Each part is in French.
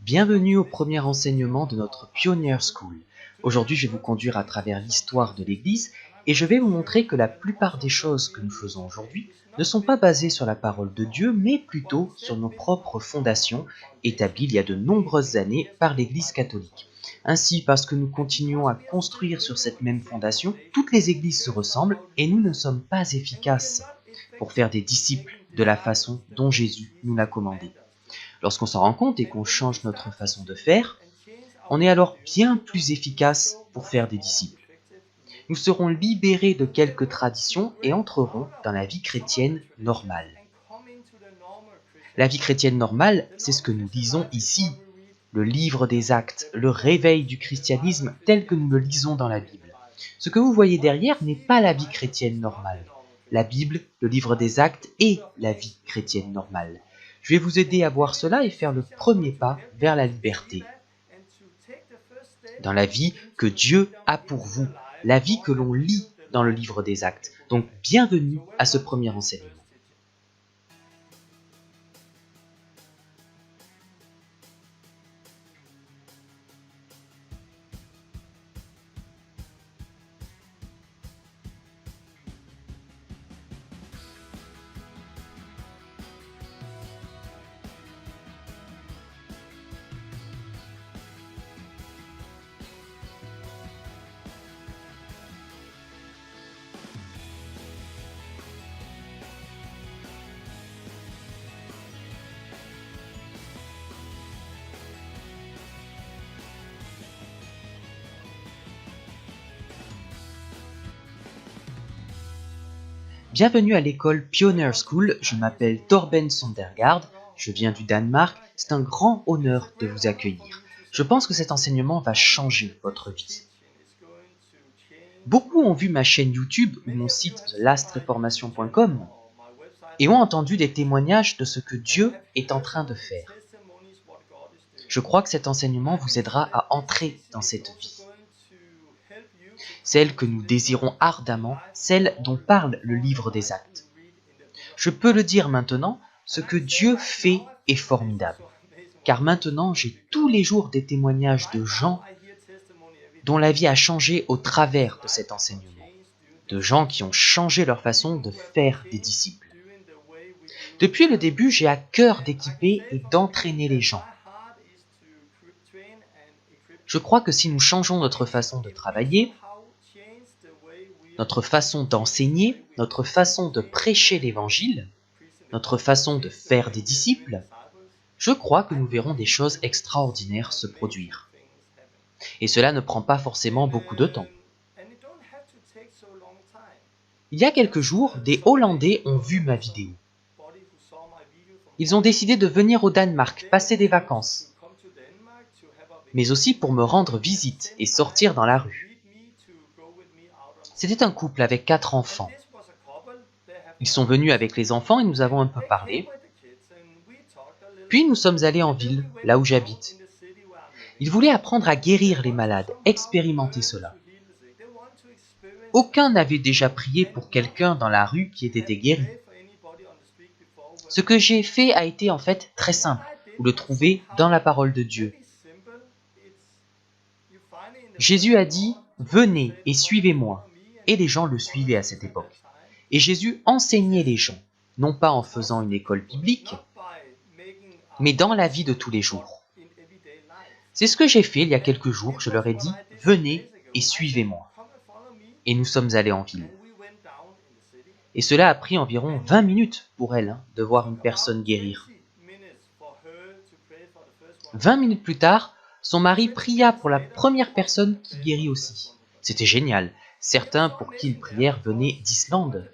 Bienvenue au premier enseignement de notre Pioneer School. Aujourd'hui, je vais vous conduire à travers l'histoire de l'Église et je vais vous montrer que la plupart des choses que nous faisons aujourd'hui ne sont pas basées sur la parole de Dieu, mais plutôt sur nos propres fondations établies il y a de nombreuses années par l'Église catholique. Ainsi, parce que nous continuons à construire sur cette même fondation, toutes les églises se ressemblent et nous ne sommes pas efficaces pour faire des disciples de la façon dont Jésus nous l'a commandé. Lorsqu'on s'en rend compte et qu'on change notre façon de faire, on est alors bien plus efficace pour faire des disciples. Nous serons libérés de quelques traditions et entrerons dans la vie chrétienne normale. La vie chrétienne normale, c'est ce que nous lisons ici, le livre des Actes, le réveil du christianisme tel que nous le lisons dans la Bible. Ce que vous voyez derrière n'est pas la vie chrétienne normale. La Bible, le livre des Actes est la vie chrétienne normale. Je vais vous aider à voir cela et faire le premier pas vers la liberté. Dans la vie que Dieu a pour vous, la vie que l'on lit dans le livre des Actes. Donc, bienvenue à ce premier enseignement. Bienvenue à l'école Pioneer School, je m'appelle Torben Sondergaard, je viens du Danemark, c'est un grand honneur de vous accueillir. Je pense que cet enseignement va changer votre vie. Beaucoup ont vu ma chaîne YouTube ou mon site thelastreformation.com et ont entendu des témoignages de ce que Dieu est en train de faire. Je crois que cet enseignement vous aidera à entrer dans cette vie. Celle que nous désirons ardemment, celle dont parle le livre des Actes. Je peux le dire maintenant, ce que Dieu fait est formidable. Car maintenant, j'ai tous les jours des témoignages de gens dont la vie a changé au travers de cet enseignement. De gens qui ont changé leur façon de faire des disciples. Depuis le début, j'ai à cœur d'équiper et d'entraîner les gens. Je crois que si nous changeons notre façon de travailler, notre façon d'enseigner, notre façon de prêcher l'Évangile, notre façon de faire des disciples, je crois que nous verrons des choses extraordinaires se produire. Et cela ne prend pas forcément beaucoup de temps. Il y a quelques jours, des Hollandais ont vu ma vidéo. Ils ont décidé de venir au Danemark passer des vacances, mais aussi pour me rendre visite et sortir dans la rue. C'était un couple avec 4 enfants. Ils sont venus avec les enfants et nous avons un peu parlé. Puis nous sommes allés en ville, là où j'habite. Ils voulaient apprendre à guérir les malades, expérimenter cela. Aucun n'avait déjà prié pour quelqu'un dans la rue qui ait été guéri. Ce que j'ai fait a été en fait très simple. Vous le trouvez dans la parole de Dieu. Jésus a dit « Venez et suivez-moi ». Et les gens le suivaient à cette époque. Et Jésus enseignait les gens, non pas en faisant une école biblique, mais dans la vie de tous les jours. C'est ce que j'ai fait il y a quelques jours, je leur ai dit « Venez et suivez-moi ». Et nous sommes allés en ville. Et cela a pris environ 20 minutes pour elle de voir une personne guérir. 20 minutes plus tard, son mari pria pour la première personne qui guérit aussi. C'était génial. Certains pour qui ils prièrent venaient d'Islande.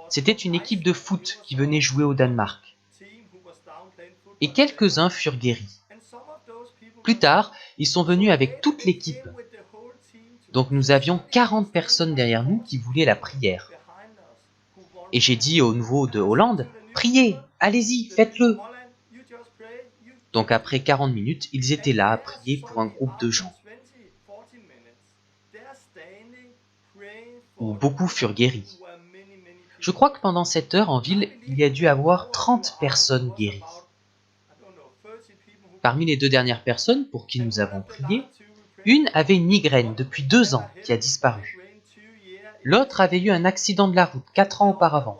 C'était une équipe de foot qui venait jouer au Danemark. Et quelques-uns furent guéris. Plus tard, ils sont venus avec toute l'équipe. Donc nous avions 40 personnes derrière nous qui voulaient la prière. Et j'ai dit aux nouveaux de Hollande, « Priez, allez-y, faites-le !» Donc après 40 minutes, ils étaient là à prier pour un groupe de gens. Où beaucoup furent guéris. Je crois que pendant cette heure en ville, il y a dû avoir 30 personnes guéries. Parmi les 2 dernières personnes pour qui nous avons prié, une avait une migraine depuis 2 ans qui a disparu. L'autre avait eu un accident de la route 4 ans auparavant.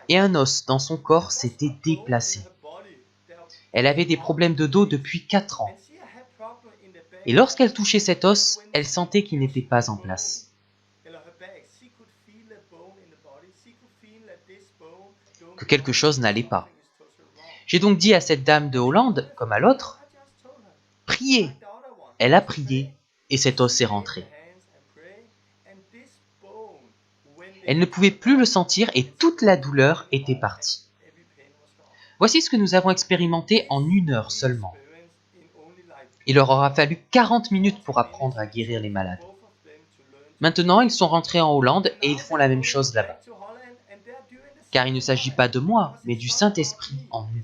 Et un os dans son corps s'était déplacé. Elle avait des problèmes de dos depuis 4 ans. Et lorsqu'elle touchait cet os, elle sentait qu'il n'était pas en place. Que quelque chose n'allait pas. J'ai donc dit à cette dame de Hollande, comme à l'autre, « Priez !» Elle a prié et cet os est rentré. Elle ne pouvait plus le sentir et toute la douleur était partie. Voici ce que nous avons expérimenté en 1 heure seulement. Il leur aura fallu 40 minutes pour apprendre à guérir les malades. Maintenant, ils sont rentrés en Hollande et ils font la même chose là-bas. Car il ne s'agit pas de moi, mais du Saint-Esprit en nous.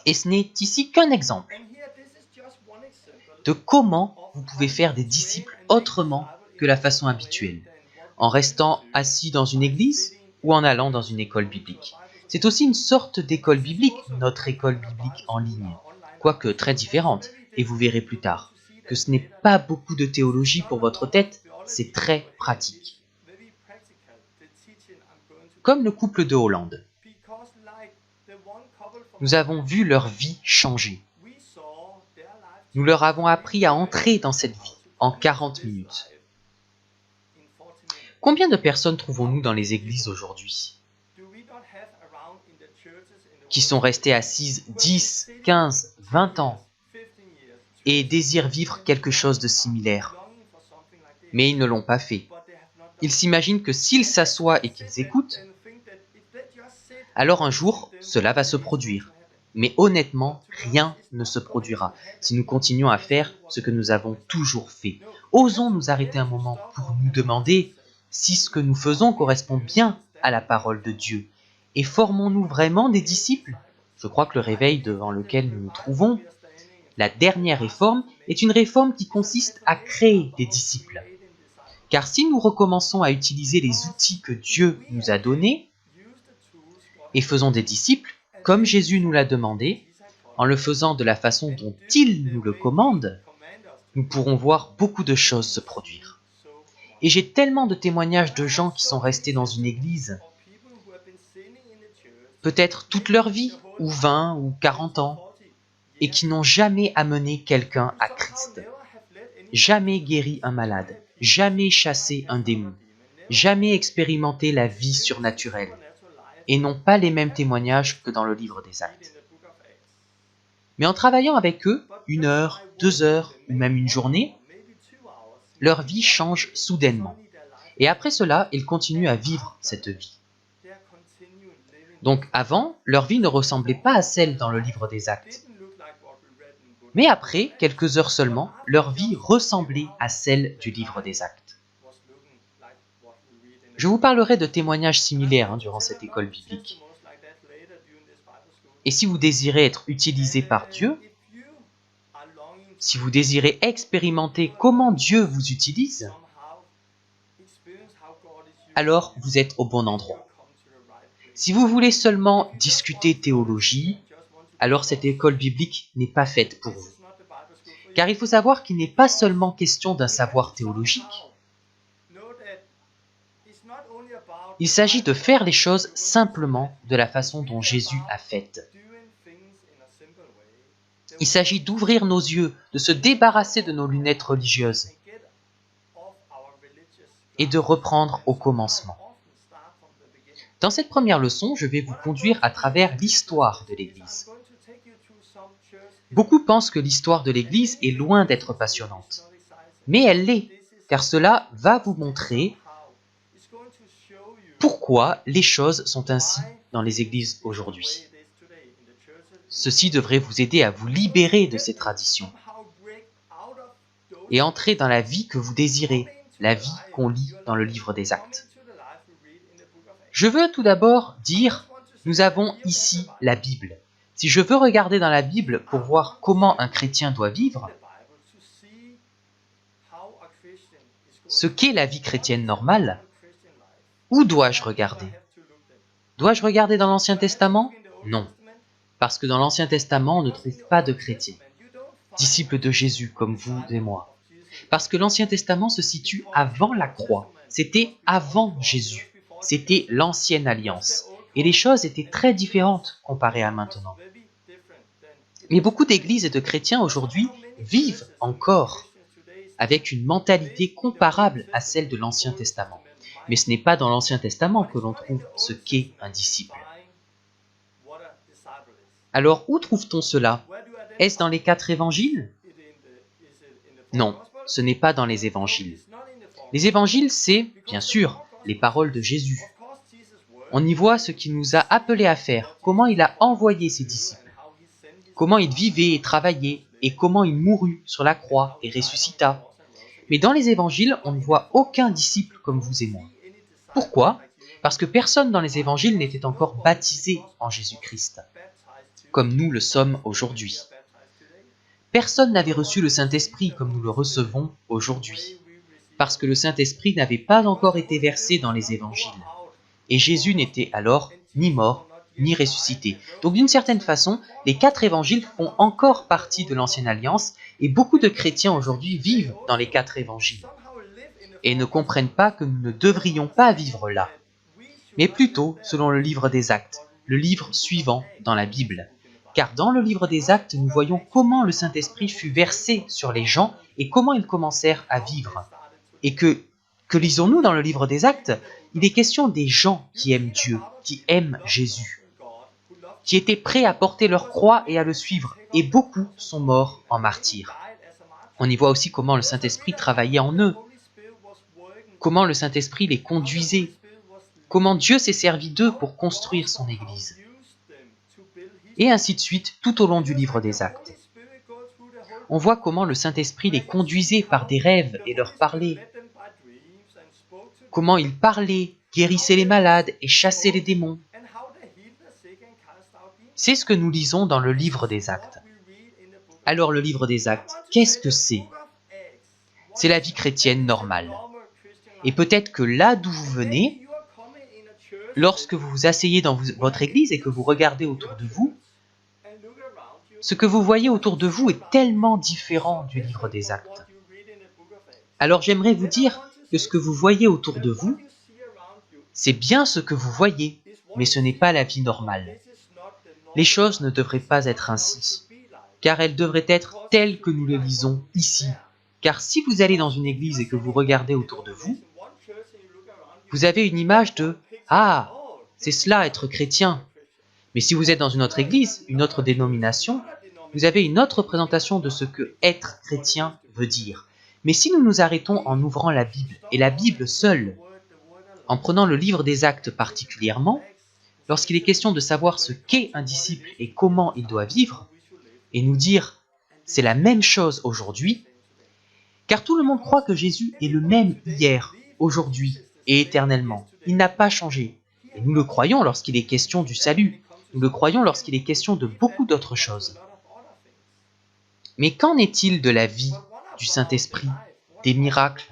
Et ce n'est ici qu'un exemple de comment vous pouvez faire des disciples autrement que la façon habituelle, en restant assis dans une église ou en allant dans une école biblique. C'est aussi une sorte d'école biblique, notre école biblique en ligne, quoique très différente, et vous verrez plus tard que ce n'est pas beaucoup de théologie pour votre tête, c'est très pratique. Comme le couple de Hollande. Nous avons vu leur vie changer. Nous leur avons appris à entrer dans cette vie en 40 minutes. Combien de personnes trouvons-nous dans les églises aujourd'hui qui sont restées assises 10, 15, 20 ans et désirent vivre quelque chose de similaire? Mais ils ne l'ont pas fait. Ils s'imaginent que s'ils s'assoient et qu'ils écoutent, alors un jour, cela va se produire. Mais honnêtement, rien ne se produira si nous continuons à faire ce que nous avons toujours fait. Osons nous arrêter un moment pour nous demander si ce que nous faisons correspond bien à la parole de Dieu. Et formons-nous vraiment des disciples? Je crois que le réveil devant lequel nous nous trouvons, la dernière réforme, est une réforme qui consiste à créer des disciples. Car si nous recommençons à utiliser les outils que Dieu nous a donnés et faisons des disciples, comme Jésus nous l'a demandé, en le faisant de la façon dont il nous le commande, nous pourrons voir beaucoup de choses se produire. Et j'ai tellement de témoignages de gens qui sont restés dans une église, peut-être toute leur vie, ou 20 ou 40 ans, et qui n'ont jamais amené quelqu'un à Christ, jamais guéri un malade, jamais chassé un démon, jamais expérimenté la vie surnaturelle, et n'ont pas les mêmes témoignages que dans le livre des Actes. Mais en travaillant avec eux, 1 heure, 2 heures, ou même une journée, leur vie change soudainement. Et après cela, ils continuent à vivre cette vie. Donc avant, leur vie ne ressemblait pas à celle dans le livre des Actes. Mais après, quelques heures seulement, leur vie ressemblait à celle du livre des Actes. Je vous parlerai de témoignages similaires durant cette école biblique. Et si vous désirez être utilisé par Dieu, si vous désirez expérimenter comment Dieu vous utilise, alors vous êtes au bon endroit. Si vous voulez seulement discuter théologie, alors cette école biblique n'est pas faite pour vous. Car il faut savoir qu'il n'est pas seulement question d'un savoir théologique. Il s'agit de faire les choses simplement de la façon dont Jésus a fait. Il s'agit d'ouvrir nos yeux, de se débarrasser de nos lunettes religieuses et de reprendre au commencement. Dans cette première leçon, je vais vous conduire à travers l'histoire de l'Église. Beaucoup pensent que l'histoire de l'Église est loin d'être passionnante. Mais elle l'est, car cela va vous montrer pourquoi les choses sont ainsi dans les églises aujourd'hui. Ceci devrait vous aider à vous libérer de ces traditions et entrer dans la vie que vous désirez, la vie qu'on lit dans le livre des Actes. Je veux tout d'abord dire, nous avons ici la Bible. Si je veux regarder dans la Bible pour voir comment un chrétien doit vivre, ce qu'est la vie chrétienne normale, où dois-je regarder? Dois-je regarder dans l'Ancien Testament? Non, parce que dans l'Ancien Testament, on ne trouve pas de chrétiens, disciples de Jésus comme vous et moi. Parce que l'Ancien Testament se situe avant la croix, c'était avant Jésus, c'était l'ancienne alliance. Et les choses étaient très différentes comparées à maintenant. Mais beaucoup d'églises et de chrétiens aujourd'hui vivent encore avec une mentalité comparable à celle de l'Ancien Testament. Mais ce n'est pas dans l'Ancien Testament que l'on trouve ce qu'est un disciple. Alors, où trouve-t-on cela? Est-ce dans les 4 évangiles? Non, ce n'est pas dans les évangiles. Les évangiles, c'est, bien sûr, les paroles de Jésus. On y voit ce qu'il nous a appelés à faire, comment il a envoyé ses disciples, comment il vivait et travaillait, et comment il mourut sur la croix et ressuscita. Mais dans les évangiles, on ne voit aucun disciple comme vous et moi. Pourquoi? Parce que personne dans les évangiles n'était encore baptisé en Jésus-Christ, comme nous le sommes aujourd'hui. Personne n'avait reçu le Saint-Esprit comme nous le recevons aujourd'hui, parce que le Saint-Esprit n'avait pas encore été versé dans les évangiles. Et Jésus n'était alors ni mort, ni ressuscité. Donc d'une certaine façon, les 4 évangiles font encore partie de l'Ancienne Alliance, et beaucoup de chrétiens aujourd'hui vivent dans les 4 évangiles, et ne comprennent pas que nous ne devrions pas vivre là, mais plutôt selon le livre des Actes, le livre suivant dans la Bible. Car dans le livre des Actes, nous voyons comment le Saint-Esprit fut versé sur les gens et comment ils commencèrent à vivre. Et que lisons-nous dans le livre des Actes? Il est question des gens qui aiment Dieu, qui aiment Jésus, qui étaient prêts à porter leur croix et à le suivre, et beaucoup sont morts en martyrs. On y voit aussi comment le Saint-Esprit travaillait en eux, comment le Saint-Esprit les conduisait, comment Dieu s'est servi d'eux pour construire son Église. Et ainsi de suite tout au long du livre des Actes. On voit comment le Saint-Esprit les conduisait par des rêves et leur parlait. Comment il parlait, guérissait les malades et chassait les démons. C'est ce que nous lisons dans le livre des Actes. Alors le livre des Actes, qu'est-ce que c'est? C'est la vie chrétienne normale. Et peut-être que là d'où vous venez, lorsque vous vous asseyez dans votre église et que vous regardez autour de vous, ce que vous voyez autour de vous est tellement différent du livre des Actes. Alors j'aimerais vous dire que ce que vous voyez autour de vous, c'est bien ce que vous voyez, mais ce n'est pas la vie normale. Les choses ne devraient pas être ainsi, car elles devraient être telles que nous les lisons ici. Car si vous allez dans une église et que vous regardez autour de vous, vous avez une image de « Ah, c'est cela être chrétien ». Mais si vous êtes dans une autre église, une autre dénomination, vous avez une autre représentation de ce que être chrétien veut dire. Mais si nous nous arrêtons en ouvrant la Bible, et la Bible seule, en prenant le livre des Actes particulièrement, lorsqu'il est question de savoir ce qu'est un disciple et comment il doit vivre, et nous dire « c'est la même chose aujourd'hui », car tout le monde croit que Jésus est le même hier, aujourd'hui et éternellement. Il n'a pas changé. Et nous le croyons lorsqu'il est question du salut. Nous le croyons lorsqu'il est question de beaucoup d'autres choses. Mais qu'en est-il de la vie du Saint-Esprit, des miracles?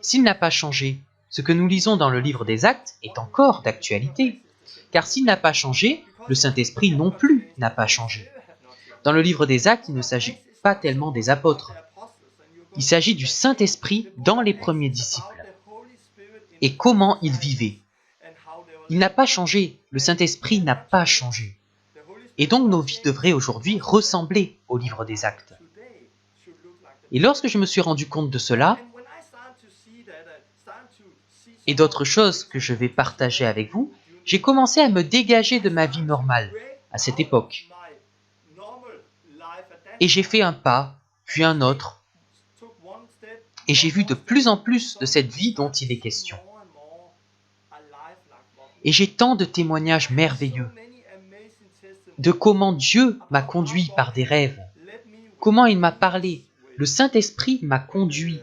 S'il n'a pas changé, ce que nous lisons dans le livre des Actes est encore d'actualité. Car s'il n'a pas changé, le Saint-Esprit non plus n'a pas changé. Dans le livre des Actes, il ne s'agit pas tellement des apôtres. Il s'agit du Saint-Esprit dans les premiers disciples. Et comment ils vivaient. Il n'a pas changé, le Saint-Esprit n'a pas changé. Et donc nos vies devraient aujourd'hui ressembler au livre des Actes. Et lorsque je me suis rendu compte de cela, et d'autres choses que je vais partager avec vous, j'ai commencé à me dégager de ma vie normale à cette époque. Et j'ai fait un pas, puis un autre, et j'ai vu de plus en plus de cette vie dont il est question. Et j'ai tant de témoignages merveilleux de comment Dieu m'a conduit par des rêves, comment il m'a parlé, le Saint-Esprit m'a conduit,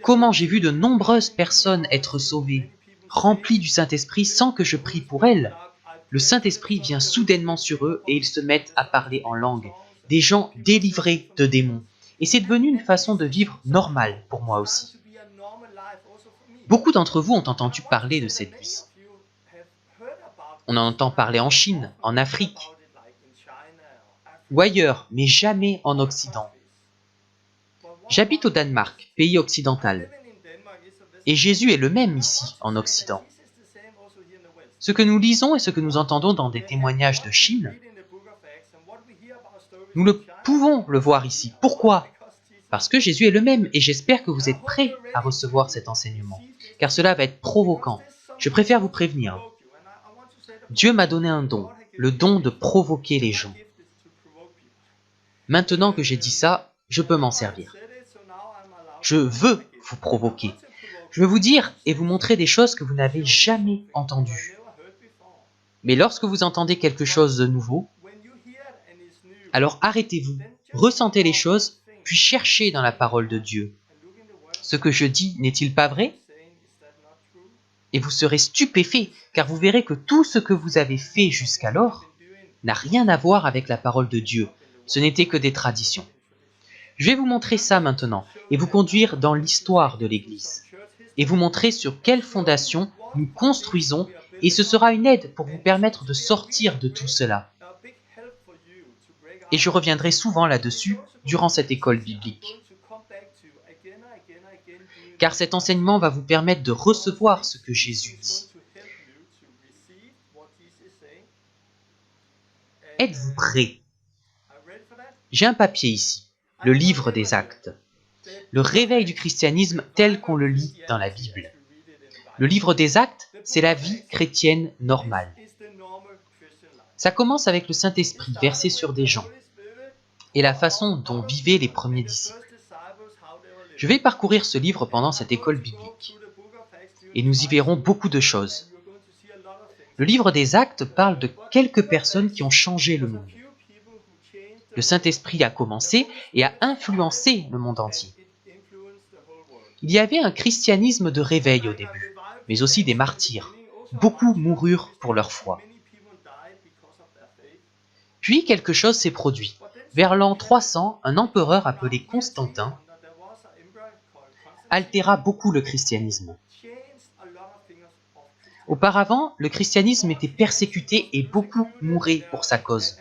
comment j'ai vu de nombreuses personnes être sauvées, remplies du Saint-Esprit sans que je prie pour elles. Le Saint-Esprit vient soudainement sur eux et ils se mettent à parler en langue, des gens délivrés de démons. Et c'est devenu une façon de vivre normale pour moi aussi. Beaucoup d'entre vous ont entendu parler de cette vie. On en entend parler en Chine, en Afrique, ou ailleurs, mais jamais en Occident. J'habite au Danemark, pays occidental, et Jésus est le même ici, en Occident. Ce que nous lisons et ce que nous entendons dans des témoignages de Chine, nous le pouvons le voir ici. Pourquoi ? Parce que Jésus est le même, et j'espère que vous êtes prêts à recevoir cet enseignement, car cela va être provoquant. Je préfère vous prévenir. Dieu m'a donné un don, le don de provoquer les gens. Maintenant que j'ai dit ça, je peux m'en servir. Je veux vous provoquer. Je veux vous dire et vous montrer des choses que vous n'avez jamais entendues. Mais lorsque vous entendez quelque chose de nouveau, alors arrêtez-vous, ressentez les choses, puis cherchez dans la parole de Dieu. Ce que je dis n'est-il pas vrai ? Et vous serez stupéfait, car vous verrez que tout ce que vous avez fait jusqu'alors n'a rien à voir avec la parole de Dieu. Ce n'était que des traditions. Je vais vous montrer ça maintenant, et vous conduire dans l'histoire de l'Église, et vous montrer sur quelle fondation nous construisons, et ce sera une aide pour vous permettre de sortir de tout cela. Et je reviendrai souvent là-dessus durant cette école biblique. Car cet enseignement va vous permettre de recevoir ce que Jésus dit. Êtes-vous prêts ? J'ai un papier ici, le livre des Actes, le réveil du christianisme tel qu'on le lit dans la Bible. Le livre des Actes, c'est la vie chrétienne normale. Ça commence avec le Saint-Esprit versé sur des gens et la façon dont vivaient les premiers disciples. Je vais parcourir ce livre pendant cette école biblique et nous y verrons beaucoup de choses. Le livre des Actes parle de quelques personnes qui ont changé le monde. Le Saint-Esprit a commencé et a influencé le monde entier. Il y avait un christianisme de réveil au début, mais aussi des martyrs. Beaucoup moururent pour leur foi. Puis quelque chose s'est produit. Vers l'an 300, un empereur appelé Constantin altéra beaucoup le christianisme. Auparavant, le christianisme était persécuté et beaucoup mouraient pour sa cause.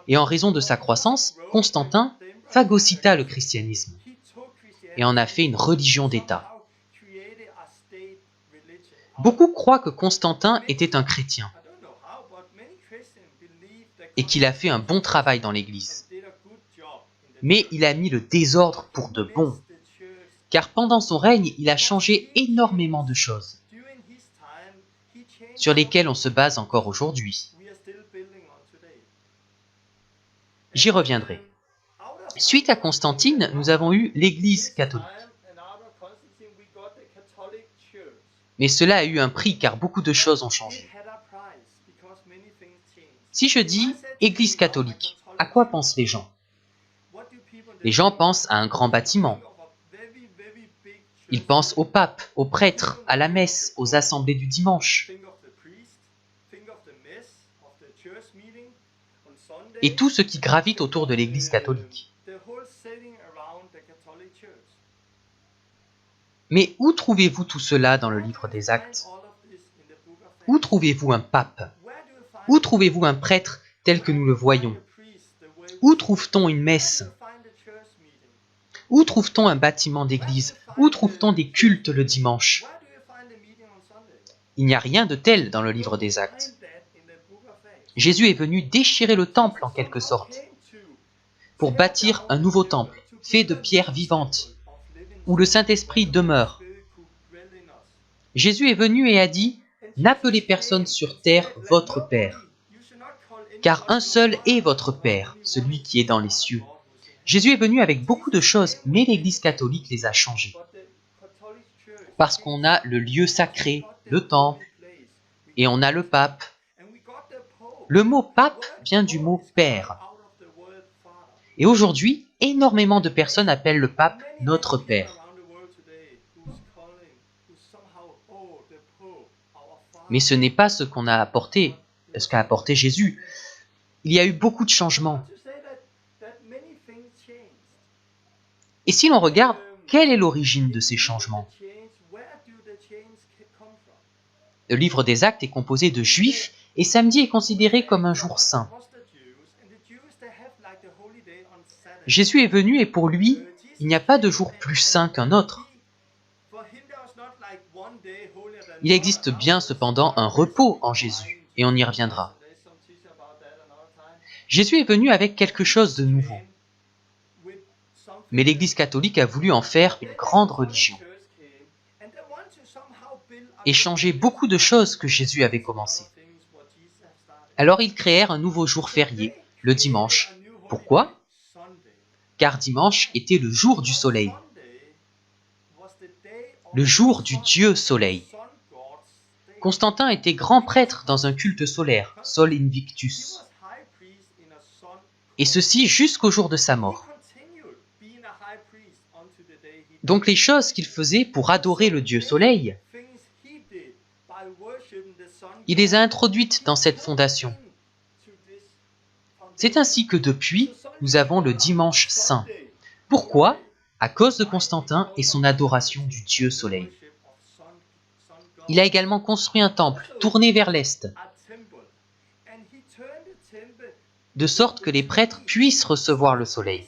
Et en raison de sa croissance, Constantin phagocyta le christianisme et en a fait une religion d'État. Beaucoup croient que Constantin était un chrétien et qu'il a fait un bon travail dans l'Église. Mais il a mis le désordre pour de bon, car pendant son règne, il a changé énormément de choses, sur lesquelles on se base encore aujourd'hui. J'y reviendrai. Suite à Constantine, nous avons eu l'Église catholique. Mais cela a eu un prix car beaucoup de choses ont changé. Si je dis Église catholique, à quoi pensent les gens ? Les gens pensent à un grand bâtiment. Ils pensent au pape, aux prêtres, à la messe, aux assemblées du dimanche. Et tout ce qui gravite autour de l'Église catholique. Mais où trouvez-vous tout cela dans le livre des Actes ? Où trouvez-vous un pape ? Où trouvez-vous un prêtre tel que nous le voyons ? Où trouve-t-on une messe ? Où trouve-t-on un bâtiment d'église ? Où trouve-t-on des cultes le dimanche ? Il n'y a rien de tel dans le livre des Actes. Jésus est venu déchirer le temple en quelque sorte, pour bâtir un nouveau temple, fait de pierres vivantes, où le Saint-Esprit demeure. Jésus est venu et a dit « N'appelez personne sur terre votre Père, car un seul est votre Père, celui qui est dans les cieux. » Jésus est venu avec beaucoup de choses, mais l'Église catholique les a changées. Parce qu'on a le lieu sacré, le temple, et on a le pape. Le mot pape vient du mot père. Et aujourd'hui, énormément de personnes appellent le pape notre Père. Mais ce n'est pas ce qu'a apporté Jésus. Il y a eu beaucoup de changements. Et si l'on regarde, quelle est l'origine de ces changements ? Le livre des Actes est composé de juifs et samedi est considéré comme un jour saint. Jésus est venu et pour lui, il n'y a pas de jour plus saint qu'un autre. Il existe bien cependant un repos en Jésus, et on y reviendra. Jésus est venu avec quelque chose de nouveau. Mais l'Église catholique a voulu en faire une grande religion et changer beaucoup de choses que Jésus avait commencées. Alors ils créèrent un nouveau jour férié, le dimanche. Pourquoi? Car dimanche était le jour du soleil, le jour du Dieu soleil. Constantin était grand prêtre dans un culte solaire, Sol Invictus, et ceci jusqu'au jour de sa mort. Donc les choses qu'il faisait pour adorer le Dieu soleil, il les a introduites dans cette fondation. C'est ainsi que depuis, nous avons le dimanche saint. Pourquoi? À cause de Constantin et son adoration du Dieu soleil. Il a également construit un temple tourné vers l'est, de sorte que les prêtres puissent recevoir le soleil.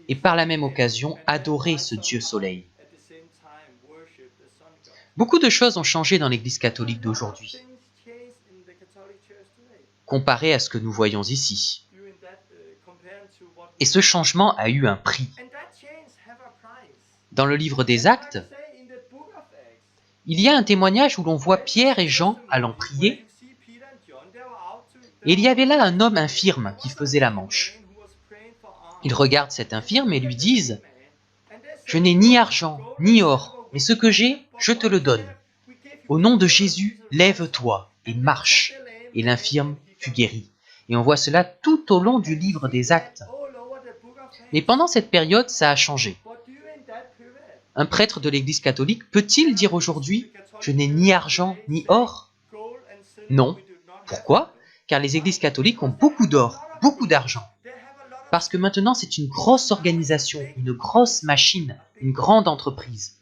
Et par la même occasion, adorer ce Dieu soleil. Beaucoup de choses ont changé dans l'Église catholique d'aujourd'hui, comparé à ce que nous voyons ici. Et ce changement a eu un prix. Dans le livre des Actes, il y a un témoignage où l'on voit Pierre et Jean allant prier, et il y avait là un homme infirme qui faisait la manche. Ils regardent cet infirme et lui disent « Je n'ai ni argent, ni or, mais ce que j'ai, je te le donne. Au nom de Jésus, lève-toi et marche. » Et l'infirme fut guéri. Et on voit cela tout au long du livre des Actes. Mais pendant cette période, ça a changé. Un prêtre de l'Église catholique peut-il dire aujourd'hui « Je n'ai ni argent, ni or » ? Non. Pourquoi ? Car les églises catholiques ont beaucoup d'or, beaucoup d'argent. Parce que maintenant, c'est une grosse organisation, une grosse machine, une grande entreprise.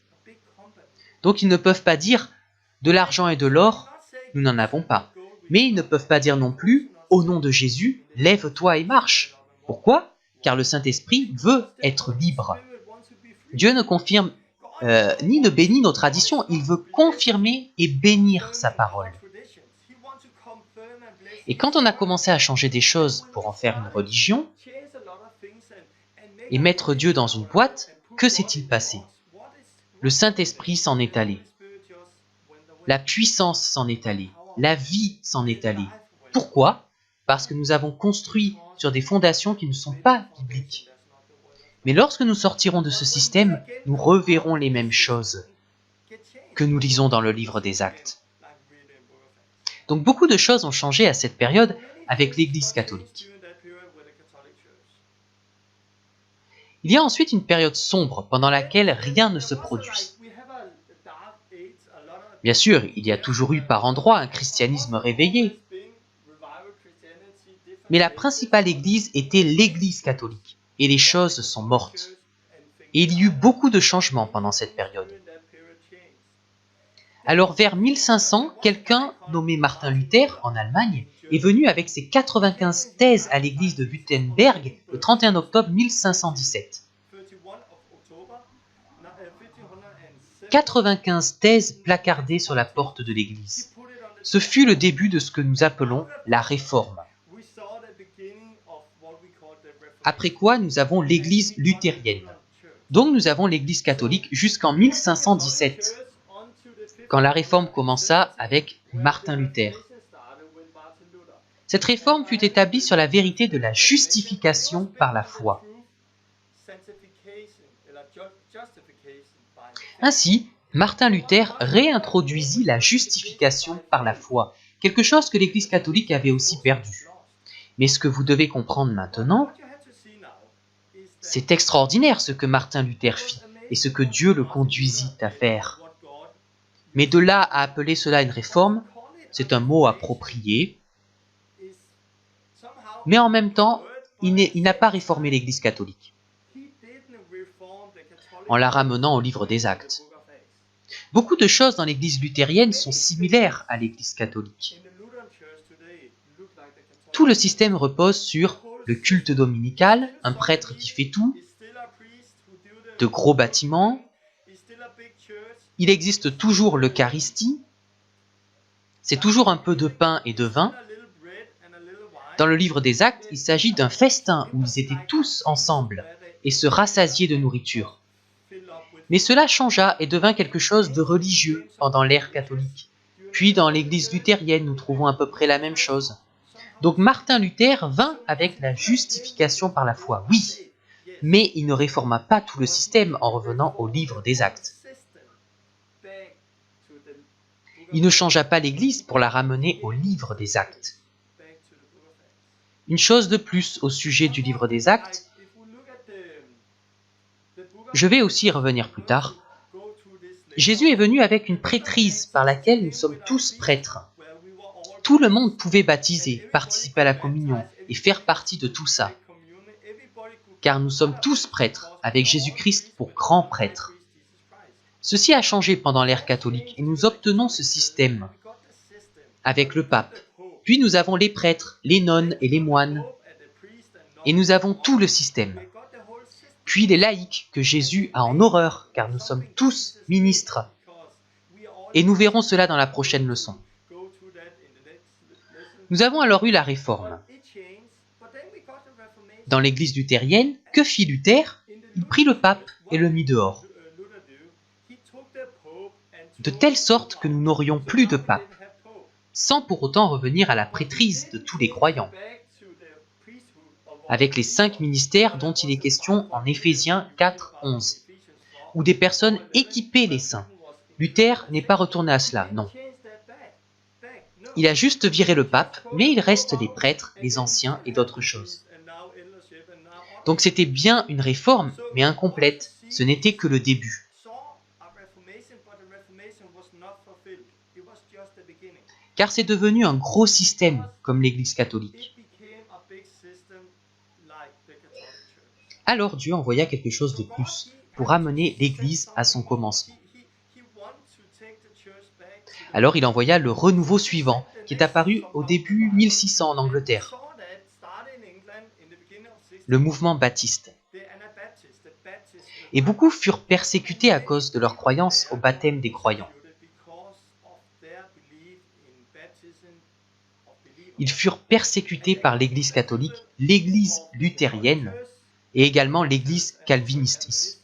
Donc, ils ne peuvent pas dire « de l'argent et de l'or, nous n'en avons pas ». Mais ils ne peuvent pas dire non plus « au nom de Jésus, lève-toi et marche ». Pourquoi ? Car le Saint-Esprit veut être libre. Dieu ne confirme ni ne bénit nos traditions, il veut confirmer et bénir sa parole. Et quand on a commencé à changer des choses pour en faire une religion, et mettre Dieu dans une boîte, que s'est-il passé? Le Saint-Esprit s'en est allé. La puissance s'en est allée. La vie s'en est allée. Pourquoi? Parce que nous avons construit sur des fondations qui ne sont pas bibliques. Mais lorsque nous sortirons de ce système, nous reverrons les mêmes choses que nous lisons dans le livre des Actes. Donc beaucoup de choses ont changé à cette période avec l'Église catholique. Il y a ensuite une période sombre pendant laquelle rien ne se produit. Bien sûr, il y a toujours eu par endroits un christianisme réveillé, mais la principale église était l'Église catholique, et les choses sont mortes. Et il y eut beaucoup de changements pendant cette période. Alors vers 1500, quelqu'un nommé Martin Luther, en Allemagne, est venu avec ses 95 thèses à l'église de Wittenberg le 31 octobre 1517. 95 thèses placardées sur la porte de l'église. Ce fut le début de ce que nous appelons la Réforme. Après quoi, nous avons l'église luthérienne. Donc nous avons l'église catholique jusqu'en 1517, quand la Réforme commença avec Martin Luther. Cette réforme fut établie sur la vérité de la justification par la foi. Ainsi, Martin Luther réintroduisit la justification par la foi, quelque chose que l'Église catholique avait aussi perdu. Mais ce que vous devez comprendre maintenant, c'est extraordinaire ce que Martin Luther fit et ce que Dieu le conduisit à faire. Mais de là à appeler cela une réforme, c'est un mot approprié. Mais en même temps, il n'a pas réformé l'Église catholique en la ramenant au livre des Actes. Beaucoup de choses dans l'Église luthérienne sont similaires à l'Église catholique. Tout le système repose sur le culte dominical, un prêtre qui fait tout, de gros bâtiments. Il existe toujours l'Eucharistie. C'est toujours un peu de pain et de vin. Dans le livre des Actes, il s'agit d'un festin où ils étaient tous ensemble et se rassasiaient de nourriture. Mais cela changea et devint quelque chose de religieux pendant l'ère catholique. Puis dans l'Église luthérienne, nous trouvons à peu près la même chose. Donc Martin Luther vint avec la justification par la foi, oui, mais il ne réforma pas tout le système en revenant au livre des Actes. Il ne changea pas l'Église pour la ramener au livre des Actes. Une chose de plus au sujet du livre des Actes, je vais aussi y revenir plus tard. Jésus est venu avec une prêtrise par laquelle nous sommes tous prêtres. Tout le monde pouvait baptiser, participer à la communion et faire partie de tout ça. Car nous sommes tous prêtres, avec Jésus-Christ pour grand prêtre. Ceci a changé pendant l'ère catholique et nous obtenons ce système avec le pape. Puis nous avons les prêtres, les nonnes et les moines. Et nous avons tout le système. Puis les laïcs que Jésus a en horreur, car nous sommes tous ministres. Et nous verrons cela dans la prochaine leçon. Nous avons alors eu la Réforme. Dans l'Église luthérienne, que fit Luther? Il prit le pape et le mit dehors. De telle sorte que nous n'aurions plus de pape, sans pour autant revenir à la prêtrise de tous les croyants, avec les 5 ministères dont il est question en Éphésiens 4, 11, où des personnes équipaient les saints. Luther n'est pas retourné à cela, non. Il a juste viré le pape, mais il reste les prêtres, les anciens et d'autres choses. Donc c'était bien une réforme, mais incomplète. Ce n'était que le début. Car c'est devenu un gros système, comme l'Église catholique. Alors Dieu envoya quelque chose de plus, pour amener l'Église à son commencement. Alors il envoya le renouveau suivant, qui est apparu au début 1600 en Angleterre. Le mouvement baptiste. Et beaucoup furent persécutés à cause de leur croyance au baptême des croyants. Ils furent persécutés par l'Église catholique, l'Église luthérienne et également l'Église calviniste.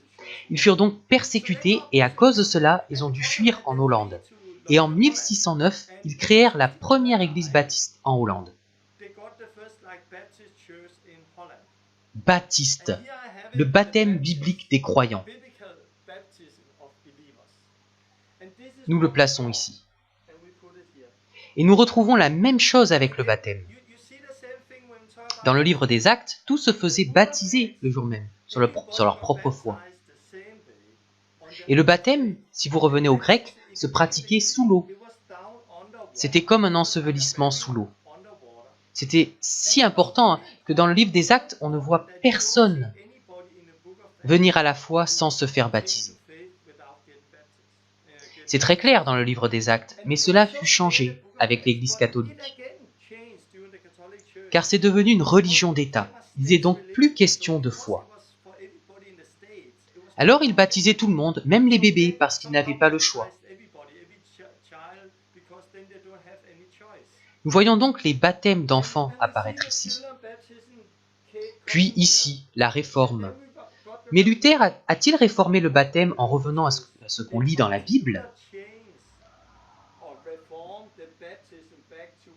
Ils furent donc persécutés et à cause de cela, ils ont dû fuir en Hollande. Et en 1609, ils créèrent la première église baptiste en Hollande. Baptiste, le baptême biblique des croyants. Nous le plaçons ici. Et nous retrouvons la même chose avec le baptême. Dans le livre des Actes, tous se faisaient baptiser le jour même, sur leur propre foi. Et le baptême, si vous revenez au grec, se pratiquait sous l'eau. C'était comme un ensevelissement sous l'eau. C'était si important que dans le livre des Actes, on ne voit personne venir à la foi sans se faire baptiser. C'est très clair dans le livre des Actes, mais cela fut changé avec l'Église catholique. Car c'est devenu une religion d'État. Il n'est donc plus question de foi. Alors ils baptisaient tout le monde, même les bébés, parce qu'ils n'avaient pas le choix. Nous voyons donc les baptêmes d'enfants apparaître ici. Puis ici, la réforme. Mais Luther a-t-il réformé le baptême en revenant à ce qu'on lit dans la Bible?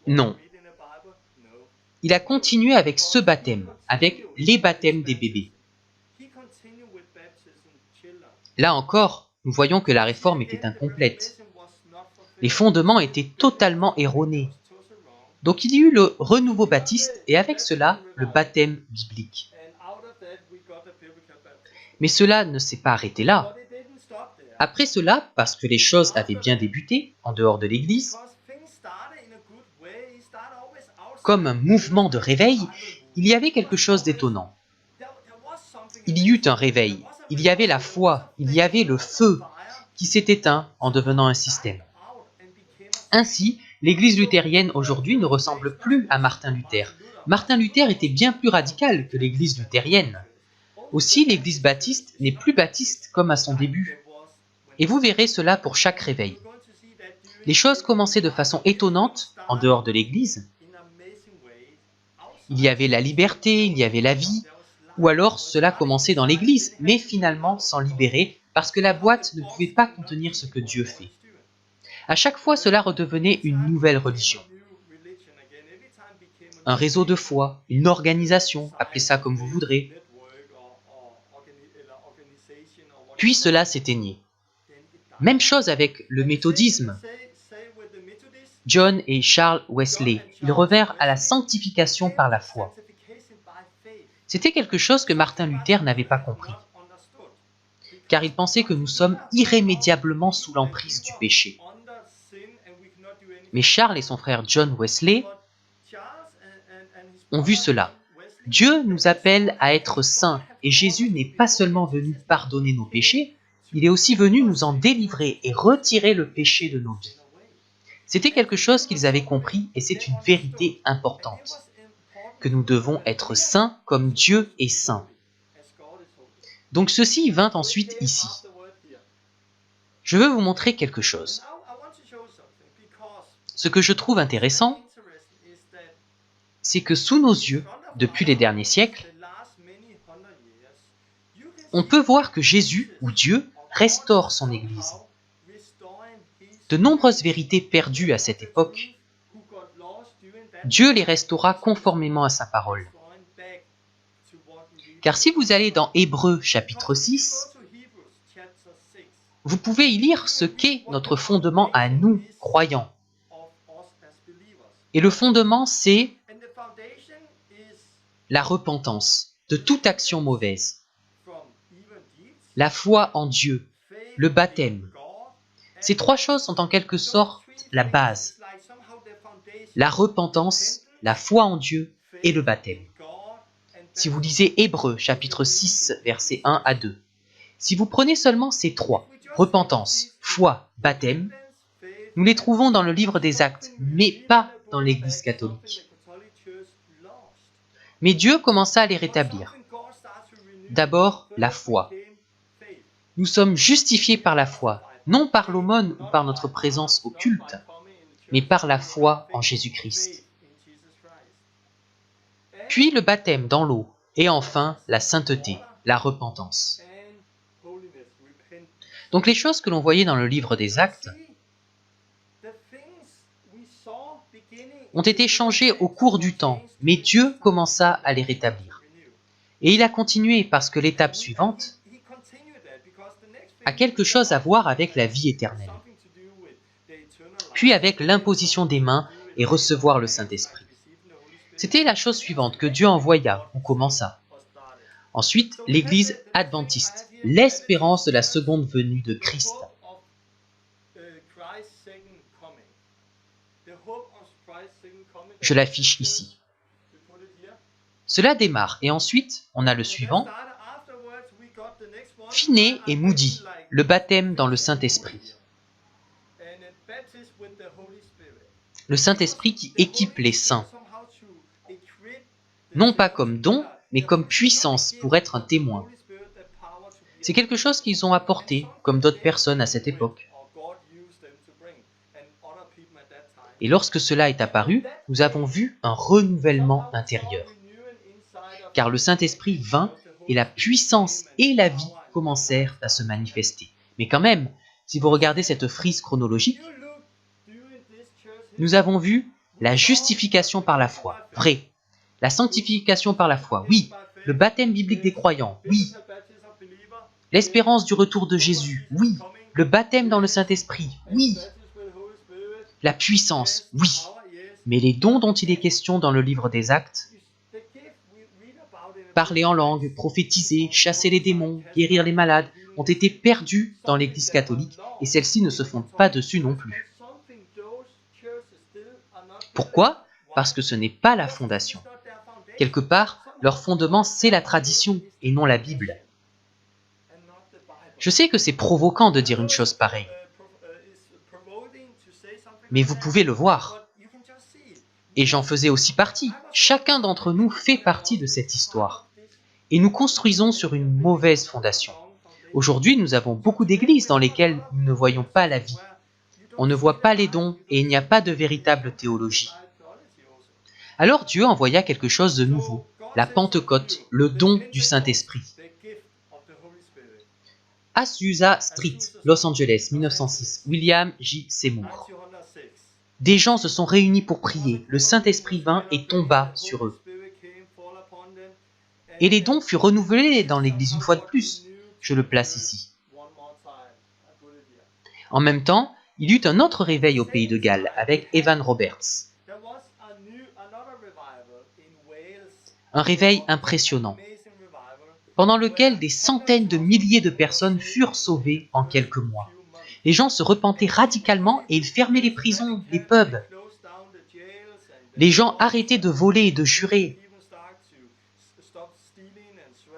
Non. Il a continué avec ce baptême, avec les baptêmes des bébés. Là encore, nous voyons que la réforme était incomplète. Les fondements étaient totalement erronés. Donc il y eut le renouveau baptiste et avec cela, le baptême biblique. Mais cela ne s'est pas arrêté là. Après cela, parce que les choses avaient bien débuté, en dehors de l'Église, comme un mouvement de réveil, il y avait quelque chose d'étonnant. Il y eut un réveil, il y avait la foi, il y avait le feu qui s'est éteint en devenant un système. Ainsi, l'Église luthérienne aujourd'hui ne ressemble plus à Martin Luther. Martin Luther était bien plus radical que l'Église luthérienne. Aussi, l'Église baptiste n'est plus baptiste comme à son début. Et vous verrez cela pour chaque réveil. Les choses commençaient de façon étonnante en dehors de l'Église. Il y avait la liberté, il y avait la vie, ou alors cela commençait dans l'Église, mais finalement sans libérer, parce que la boîte ne pouvait pas contenir ce que Dieu fait. À chaque fois, cela redevenait une nouvelle religion. Un réseau de foi, une organisation, appelez ça comme vous voudrez. Puis cela s'éteignait. Même chose avec le méthodisme. John et Charles Wesley, ils revinrent à la sanctification par la foi. C'était quelque chose que Martin Luther n'avait pas compris, car il pensait que nous sommes irrémédiablement sous l'emprise du péché. Mais Charles et son frère John Wesley ont vu cela. Dieu nous appelle à être saints, et Jésus n'est pas seulement venu pardonner nos péchés, il est aussi venu nous en délivrer et retirer le péché de nos vies. C'était quelque chose qu'ils avaient compris, et c'est une vérité importante, que nous devons être saints comme Dieu est saint. Donc ceci vint ensuite ici. Je veux vous montrer quelque chose. Ce que je trouve intéressant, c'est que sous nos yeux, depuis les derniers siècles, on peut voir que Jésus, ou Dieu, restaure son Église. De nombreuses vérités perdues à cette époque, Dieu les restaura conformément à sa parole. Car si vous allez dans Hébreux chapitre 6, vous pouvez y lire ce qu'est notre fondement à nous, croyants. Et le fondement, c'est la repentance de toute action mauvaise, la foi en Dieu, le baptême. Ces trois choses sont en quelque sorte la base. La repentance, la foi en Dieu et le baptême. Si vous lisez Hébreux chapitre 6, versets 1 à 2, si vous prenez seulement ces trois, repentance, foi, baptême, nous les trouvons dans le livre des Actes, mais pas dans l'Église catholique. Mais Dieu commença à les rétablir. D'abord, la foi. Nous sommes justifiés par la foi, non par l'aumône ou par notre présence au culte, mais par la foi en Jésus-Christ. Puis le baptême dans l'eau, et enfin la sainteté, la repentance. Donc les choses que l'on voyait dans le livre des Actes ont été changées au cours du temps, mais Dieu commença à les rétablir. Et il a continué parce que l'étape suivante a quelque chose à voir avec la vie éternelle, puis avec l'imposition des mains et recevoir le Saint-Esprit. C'était la chose suivante que Dieu envoya ou commença. Ensuite, l'Église adventiste, l'espérance de la seconde venue de Christ. Je l'affiche ici. Cela démarre et ensuite, on a le suivant. Finney et Moody, le baptême dans le Saint-Esprit. Le Saint-Esprit qui équipe les saints. Non pas comme don, mais comme puissance pour être un témoin. C'est quelque chose qu'ils ont apporté, comme d'autres personnes à cette époque. Et lorsque cela est apparu, nous avons vu un renouvellement intérieur. Car le Saint-Esprit vint et la puissance et la vie commencèrent à se manifester. Mais quand même, si vous regardez cette frise chronologique, nous avons vu la justification par la foi, vrai. La sanctification par la foi, oui. Le baptême biblique des croyants, oui. L'espérance du retour de Jésus, oui. Le baptême dans le Saint-Esprit, oui. La puissance, oui. Mais les dons dont il est question dans le livre des Actes, parler en langue, prophétiser, chasser les démons, guérir les malades, ont été perdus dans l'Église catholique et celle-ci ne se fonde pas dessus non plus. Pourquoi ? Parce que ce n'est pas la fondation. Quelque part, leur fondement, c'est la tradition et non la Bible. Je sais que c'est provoquant de dire une chose pareille, mais vous pouvez le voir. Et j'en faisais aussi partie. Chacun d'entre nous fait partie de cette histoire. Et nous construisons sur une mauvaise fondation. Aujourd'hui, nous avons beaucoup d'églises dans lesquelles nous ne voyons pas la vie. On ne voit pas les dons et il n'y a pas de véritable théologie. Alors Dieu envoya quelque chose de nouveau, la Pentecôte, le don du Saint-Esprit. Azusa Street, Los Angeles, 1906, William J. Seymour. Des gens se sont réunis pour prier, le Saint-Esprit vint et tomba sur eux. Et les dons furent renouvelés dans l'Église une fois de plus. Je le place ici. En même temps, il y eut un autre réveil au pays de Galles avec Evan Roberts. Un réveil impressionnant, pendant lequel des centaines de milliers de personnes furent sauvées en quelques mois. Les gens se repentaient radicalement et ils fermaient les prisons, les pubs. Les gens arrêtaient de voler et de jurer.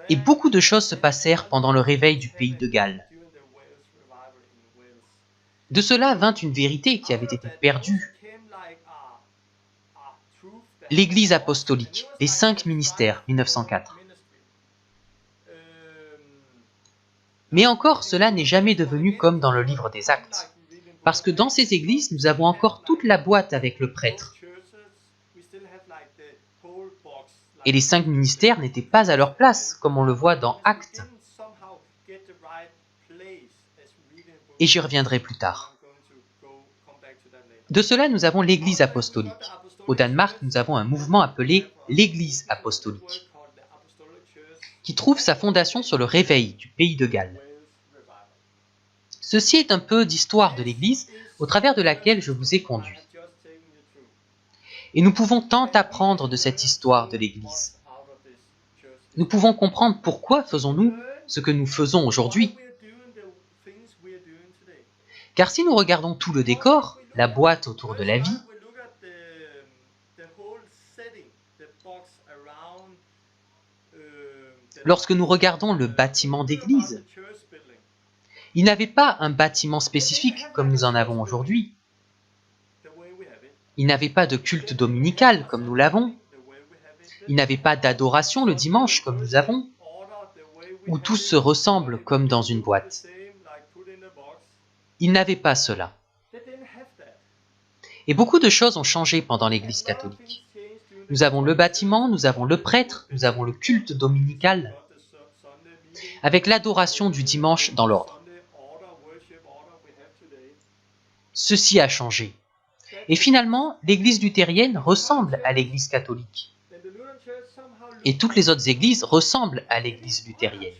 Et beaucoup de choses se passèrent pendant le réveil du pays de Galles. De cela vint une vérité qui avait été perdue. L'Église apostolique, les 5 ministères, 1904. Mais encore, cela n'est jamais devenu comme dans le livre des Actes. Parce que dans ces églises, nous avons encore toute la boîte avec le prêtre. Et les 5 ministères n'étaient pas à leur place, comme on le voit dans Actes. Et j'y reviendrai plus tard. De cela, nous avons l'Église apostolique. Au Danemark, nous avons un mouvement appelé l'Église apostolique, qui trouve sa fondation sur le réveil du pays de Galles. Ceci est un peu d'histoire de l'Église au travers de laquelle je vous ai conduit. Et nous pouvons tant apprendre de cette histoire de l'Église. Nous pouvons comprendre pourquoi faisons-nous ce que nous faisons aujourd'hui. Car si nous regardons tout le décor, la boîte autour de la vie, lorsque nous regardons le bâtiment d'église, il n'avait pas un bâtiment spécifique comme nous en avons aujourd'hui. Il n'avait pas de culte dominical comme nous l'avons. Il n'avait pas d'adoration le dimanche comme nous avons, où tout se ressemble comme dans une boîte. Il n'avait pas cela. Et beaucoup de choses ont changé pendant l'Église catholique. Nous avons le bâtiment, nous avons le prêtre, nous avons le culte dominical, avec l'adoration du dimanche dans l'ordre. Ceci a changé. Et finalement, l'Église luthérienne ressemble à l'Église catholique. Et toutes les autres églises ressemblent à l'Église luthérienne.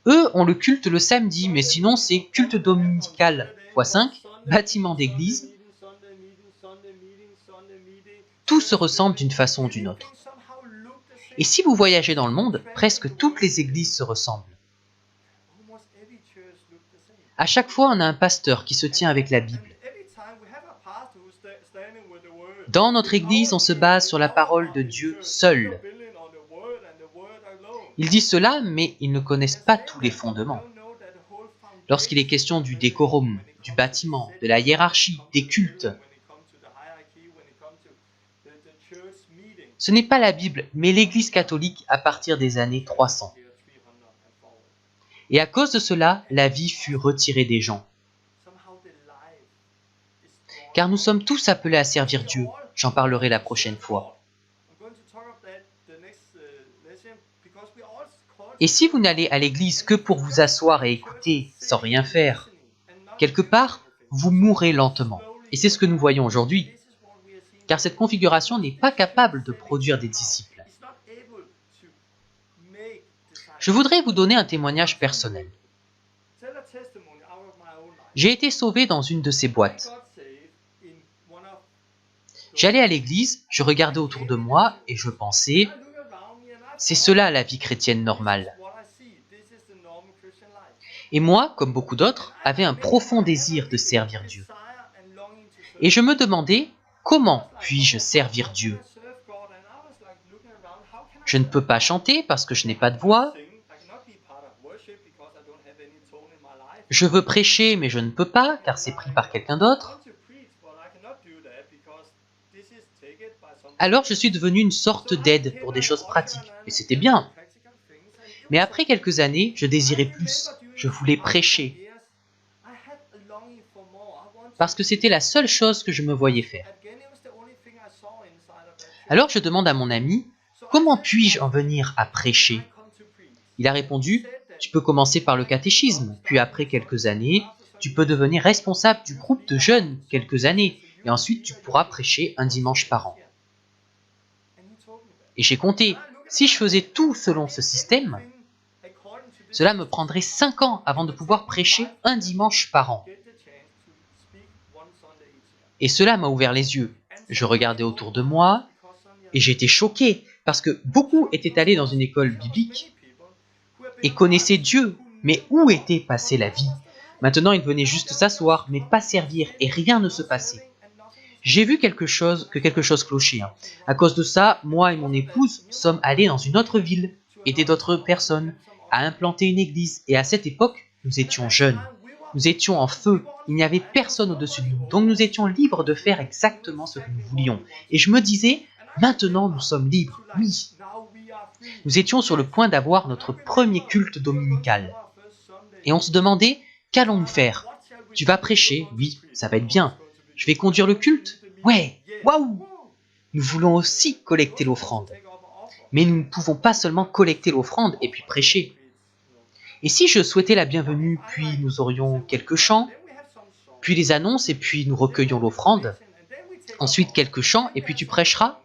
Eux ont le culte le samedi, mais sinon c'est culte dominical x5, bâtiment d'église. Tout se ressemble d'une façon ou d'une autre. Et si vous voyagez dans le monde, presque toutes les églises se ressemblent. À chaque fois, on a un pasteur qui se tient avec la Bible. Dans notre église, on se base sur la parole de Dieu seul. Ils disent cela, mais ils ne connaissent pas tous les fondements. Lorsqu'il est question du décorum, du bâtiment, de la hiérarchie, des cultes, ce n'est pas la Bible, mais l'Église catholique à partir des années 300. Et à cause de cela, la vie fut retirée des gens. Car nous sommes tous appelés à servir Dieu. J'en parlerai la prochaine fois. Et si vous n'allez à l'église que pour vous asseoir et écouter sans rien faire, quelque part, vous mourrez lentement. Et c'est ce que nous voyons aujourd'hui. Car cette configuration n'est pas capable de produire des disciples. Je voudrais vous donner un témoignage personnel. J'ai été sauvé dans une de ces boîtes. J'allais à l'église, je regardais autour de moi et je pensais, c'est cela la vie chrétienne normale. Et moi, comme beaucoup d'autres, avais un profond désir de servir Dieu. Et je me demandais, comment puis-je servir Dieu? Je ne peux pas chanter parce que je n'ai pas de voix. Je veux prêcher, mais je ne peux pas, car c'est pris par quelqu'un d'autre. Alors je suis devenu une sorte d'aide pour des choses pratiques, et c'était bien. Mais après quelques années, je désirais plus. Je voulais prêcher, parce que c'était la seule chose que je me voyais faire. Alors je demande à mon ami, comment puis-je en venir à prêcher? Il a répondu, tu peux commencer par le catéchisme, puis après quelques années, tu peux devenir responsable du groupe de jeunes quelques années, et ensuite tu pourras prêcher un dimanche par an. Et j'ai compté, si je faisais tout selon ce système, cela me prendrait 5 ans avant de pouvoir prêcher un dimanche par an. Et cela m'a ouvert les yeux. Je regardais autour de moi et j'étais choqué parce que beaucoup étaient allés dans une école biblique et connaissaient Dieu. Mais où était passée la vie? Maintenant, ils venaient juste s'asseoir, mais pas servir et rien ne se passait. J'ai vu quelque chose clochait. À cause de ça, moi et mon épouse sommes allés dans une autre ville, aider d'autres personnes à implanter une église. Et à cette époque, nous étions jeunes. Nous étions en feu. Il n'y avait personne au-dessus de nous. Donc nous étions libres de faire exactement ce que nous voulions. Et je me disais, maintenant nous sommes libres. Oui. Nous étions sur le point d'avoir notre premier culte dominical. Et on se demandait, qu'allons-nous faire? Tu vas prêcher? Oui, ça va être bien. Je vais conduire le culte? Ouais, waouh! Nous voulons aussi collecter l'offrande. Mais nous ne pouvons pas seulement collecter l'offrande et puis prêcher. Et si je souhaitais la bienvenue, puis nous aurions quelques chants, puis les annonces et puis nous recueillons l'offrande, ensuite quelques chants et puis tu prêcheras?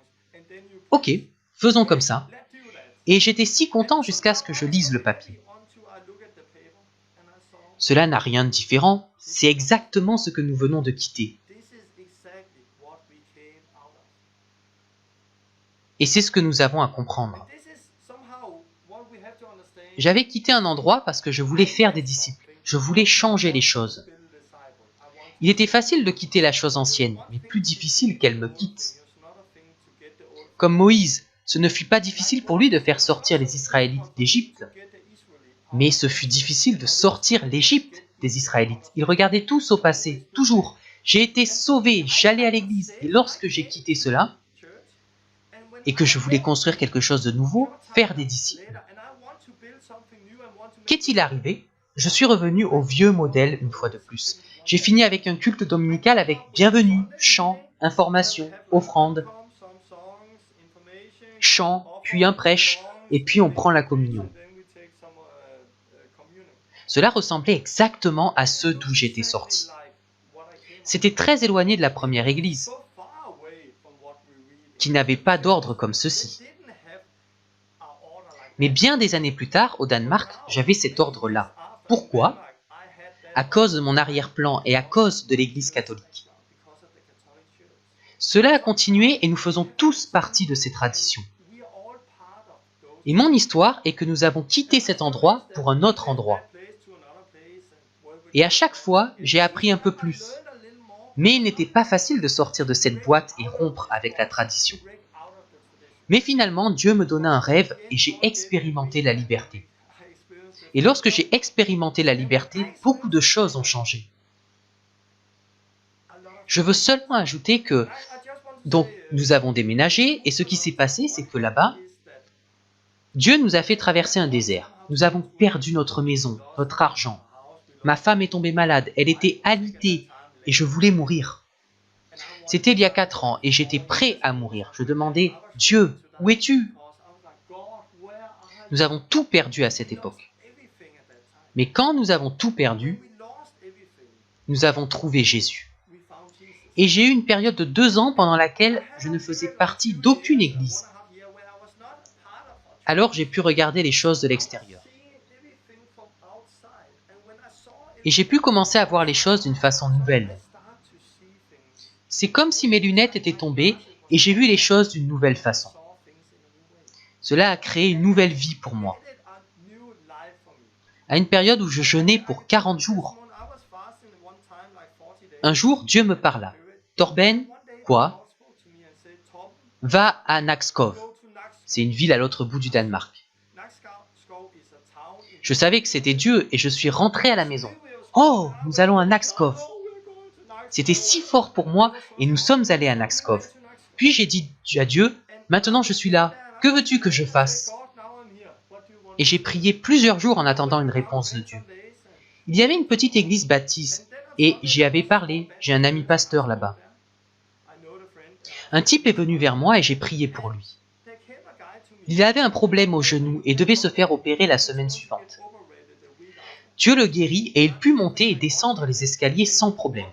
Ok, faisons comme ça. Et j'étais si content jusqu'à ce que je lise le papier. Cela n'a rien de différent, c'est exactement ce que nous venons de quitter. Et c'est ce que nous avons à comprendre. J'avais quitté un endroit parce que je voulais faire des disciples, je voulais changer les choses. Il était facile de quitter la chose ancienne, mais plus difficile qu'elle me quitte. Comme Moïse, ce ne fut pas difficile pour lui de faire sortir les Israélites d'Égypte, mais ce fut difficile de sortir l'Égypte des Israélites. Ils regardaient tous au passé, toujours. J'ai été sauvé, j'allais à l'église, et lorsque j'ai quitté cela, et que je voulais construire quelque chose de nouveau, faire des disciples. Qu'est-il arrivé? Je suis revenu au vieux modèle une fois de plus. J'ai fini avec un culte dominical avec bienvenue, chant, information, offrande, chant, puis un prêche, et puis on prend la communion. Cela ressemblait exactement à ce d'où j'étais sorti. C'était très éloigné de la première église, qui n'avait pas d'ordre comme ceci. Mais bien des années plus tard, au Danemark, j'avais cet ordre-là. Pourquoi? À cause de mon arrière-plan et à cause de l'Église catholique. Cela a continué et nous faisons tous partie de ces traditions. Et mon histoire est que nous avons quitté cet endroit pour un autre endroit. Et à chaque fois, j'ai appris un peu plus. Mais il n'était pas facile de sortir de cette boîte et rompre avec la tradition. Mais finalement, Dieu me donna un rêve et j'ai expérimenté la liberté. Et lorsque j'ai expérimenté la liberté, beaucoup de choses ont changé. Je veux seulement ajouter que donc nous avons déménagé et ce qui s'est passé, c'est que là-bas, Dieu nous a fait traverser un désert. Nous avons perdu notre maison, notre argent. Ma femme est tombée malade, elle était alitée et je voulais mourir. C'était il y a 4 ans et j'étais prêt à mourir. Je demandais, Dieu, où es-tu? Nous avons tout perdu à cette époque. Mais quand nous avons tout perdu, nous avons trouvé Jésus. Et j'ai eu une période de 2 ans pendant laquelle je ne faisais partie d'aucune église. Alors j'ai pu regarder les choses de l'extérieur. Et j'ai pu commencer à voir les choses d'une façon nouvelle. C'est comme si mes lunettes étaient tombées et j'ai vu les choses d'une nouvelle façon. Cela a créé une nouvelle vie pour moi. À une période où je jeûnais pour 40 jours. Un jour, Dieu me parla. Torben, quoi? Va à Nakskov. C'est une ville à l'autre bout du Danemark. Je savais que c'était Dieu et je suis rentré à la maison. Oh, nous allons à Naxkov. C'était si fort pour moi et nous sommes allés à Naxkov. Puis j'ai dit à Dieu, maintenant je suis là, que veux-tu que je fasse? Et j'ai prié plusieurs jours en attendant une réponse de Dieu. Il y avait une petite église baptiste et j'y avais parlé, j'ai un ami pasteur là-bas. Un type est venu vers moi et j'ai prié pour lui. Il avait un problème au genou et devait se faire opérer la semaine suivante. Dieu le guérit et il put monter et descendre les escaliers sans problème.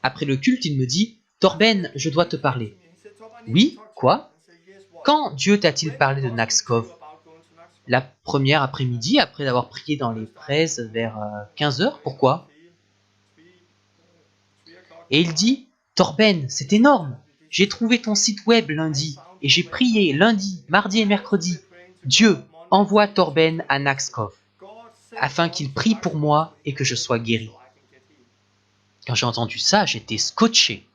Après le culte, il me dit « Torben, je dois te parler. » Oui, quoi? Quand Dieu t'a-t-il parlé de Naxkov? La première après-midi, après avoir prié dans les praises vers 15 heures, pourquoi? Et il dit « Torben, c'est énorme. J'ai trouvé ton site web lundi et j'ai prié lundi, mardi et mercredi. Dieu, envoie Torben à Naxkov afin qu'il prie pour moi et que je sois guéri. » Quand j'ai entendu ça, j'étais scotché.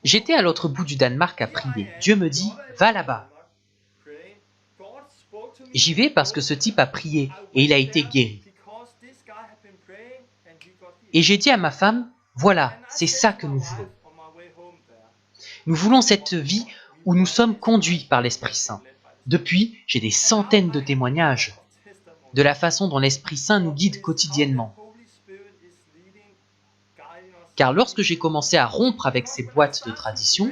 J'étais à l'autre bout du Danemark à prier. Dieu me dit « Va là-bas. » J'y vais parce que ce type a prié et il a été guéri. Et j'ai dit à ma femme « Voilà, c'est ça que nous voulons. Nous voulons cette vie où nous sommes conduits par l'Esprit Saint. » Depuis, j'ai des centaines de témoignages de la façon dont l'Esprit Saint nous guide quotidiennement. Car lorsque j'ai commencé à rompre avec ces boîtes de tradition,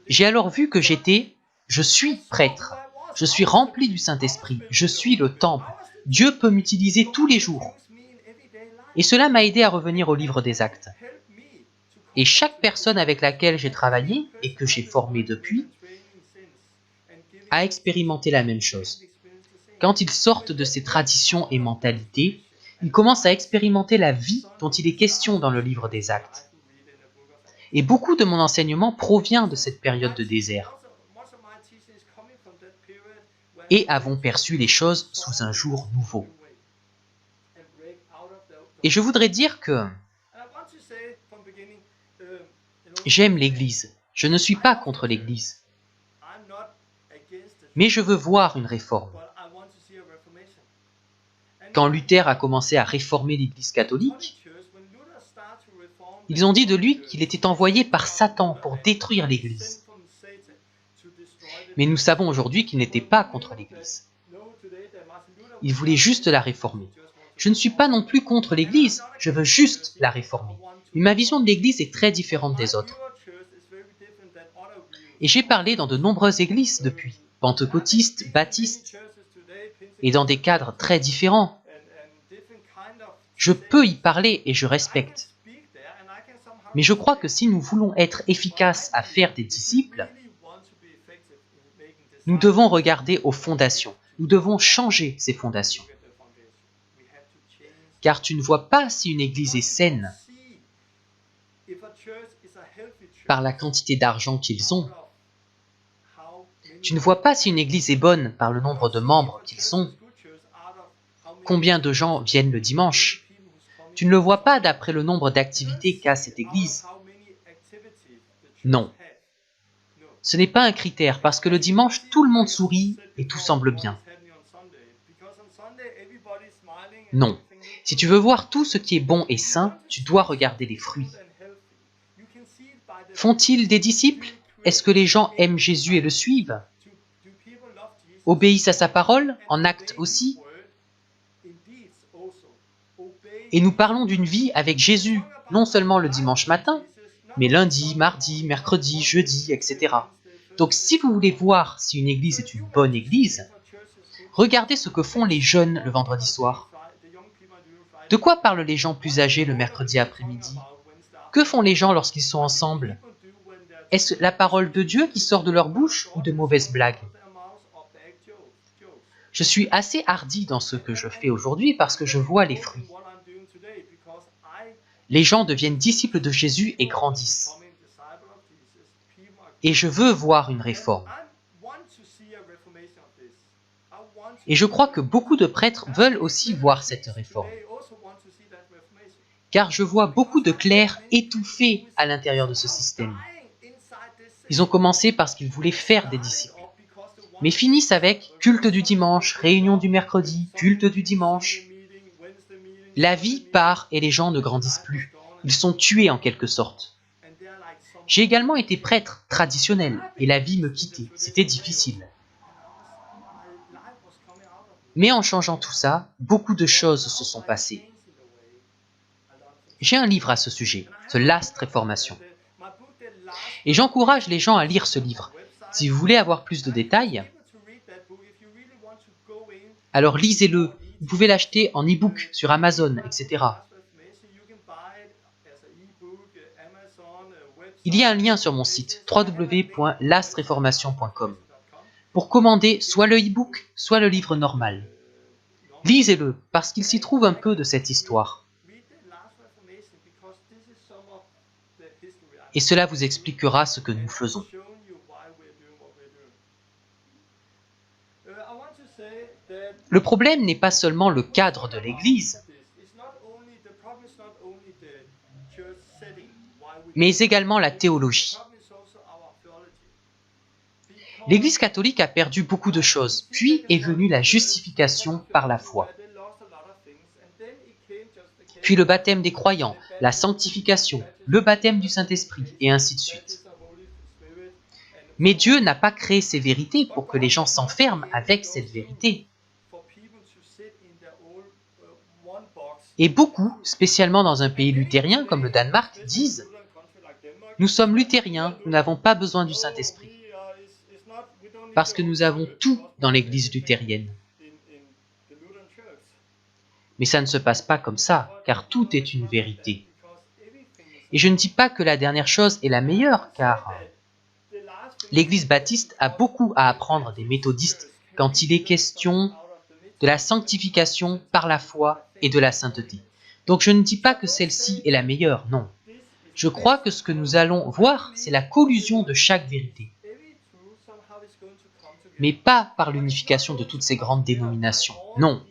j'ai alors vu que je suis prêtre, je suis rempli du Saint-Esprit, je suis le temple. Dieu peut m'utiliser tous les jours. Et cela m'a aidé à revenir au livre des Actes. Et chaque personne avec laquelle j'ai travaillé et que j'ai formé depuis a expérimenté la même chose. Quand ils sortent de ces traditions et mentalités, ils commencent à expérimenter la vie dont il est question dans le livre des Actes. Et beaucoup de mon enseignement provient de cette période de désert. Et avons perçu les choses sous un jour nouveau. Et je voudrais dire que j'aime l'Église. Je ne suis pas contre l'Église. Mais je veux voir une réforme. Quand Luther a commencé à réformer l'Église catholique, ils ont dit de lui qu'il était envoyé par Satan pour détruire l'Église. Mais nous savons aujourd'hui qu'il n'était pas contre l'Église. Il voulait juste la réformer. Je ne suis pas non plus contre l'Église, je veux juste la réformer. Mais ma vision de l'Église est très différente des autres. Et j'ai parlé dans de nombreuses églises depuis, pentecôtistes, baptistes, et dans des cadres très différents. Je peux y parler et je respecte. Mais je crois que si nous voulons être efficaces à faire des disciples, nous devons regarder aux fondations. Nous devons changer ces fondations. Car tu ne vois pas si une église est saine par la quantité d'argent qu'ils ont. Tu ne vois pas si une église est bonne par le nombre de membres qu'ils ont. Combien de gens viennent le dimanche? Tu ne le vois pas d'après le nombre d'activités qu'a cette église. Non. Ce n'est pas un critère, parce que le dimanche, tout le monde sourit et tout semble bien. Non. Si tu veux voir tout ce qui est bon et sain, tu dois regarder les fruits. Font-ils des disciples? Est-ce que les gens aiment Jésus et le suivent? Obéissent à sa parole, en actes aussi? Et nous parlons d'une vie avec Jésus, non seulement le dimanche matin, mais lundi, mardi, mercredi, jeudi, etc. Donc si vous voulez voir si une église est une bonne église, regardez ce que font les jeunes le vendredi soir. De quoi parlent les gens plus âgés le mercredi après-midi? Que font les gens lorsqu'ils sont ensemble? Est-ce la parole de Dieu qui sort de leur bouche ou de mauvaises blagues? Je suis assez hardi dans ce que je fais aujourd'hui parce que je vois les fruits. Les gens deviennent disciples de Jésus et grandissent. Et je veux voir une réforme. Et je crois que beaucoup de prêtres veulent aussi voir cette réforme. Car je vois beaucoup de clercs étouffés à l'intérieur de ce système. Ils ont commencé parce qu'ils voulaient faire des disciples. mais finissent avec culte du dimanche, réunion du mercredi, culte du dimanche. La vie part et les gens ne grandissent plus. Ils sont tués en quelque sorte. J'ai également été prêtre traditionnel et la vie me quittait. C'était difficile. Mais en changeant tout ça, beaucoup de choses se sont passées. J'ai un livre à ce sujet, The Last Reformation. Et j'encourage les gens à lire ce livre. Si vous voulez avoir plus de détails, alors lisez-le. Vous pouvez l'acheter en e-book sur Amazon, etc. Il y a un lien sur mon site www.lastreformation.com pour commander soit le e-book, soit le livre normal. Lisez-le parce qu'il s'y trouve un peu de cette histoire. Et cela vous expliquera ce que nous faisons. Le problème n'est pas seulement le cadre de l'Église, mais également la théologie. L'Église catholique a perdu beaucoup de choses, puis est venue la justification par la foi. Puis le baptême des croyants, la sanctification, le baptême du Saint-Esprit, et ainsi de suite. Mais Dieu n'a pas créé ces vérités pour que les gens s'enferment avec cette vérité. Et beaucoup, spécialement dans un pays luthérien comme le Danemark, disent « Nous sommes luthériens, nous n'avons pas besoin du Saint-Esprit. » Parce que nous avons tout dans l'Église luthérienne. Mais ça ne se passe pas comme ça, car tout est une vérité. Et je ne dis pas que la dernière chose est la meilleure, car l'Église baptiste a beaucoup à apprendre des méthodistes quand il est question de la sanctification par la foi et de la sainteté. Donc je ne dis pas que celle-ci est la meilleure, non. Je crois que ce que nous allons voir, c'est la collusion de chaque vérité. Mais pas par l'unification de toutes ces grandes dénominations, non.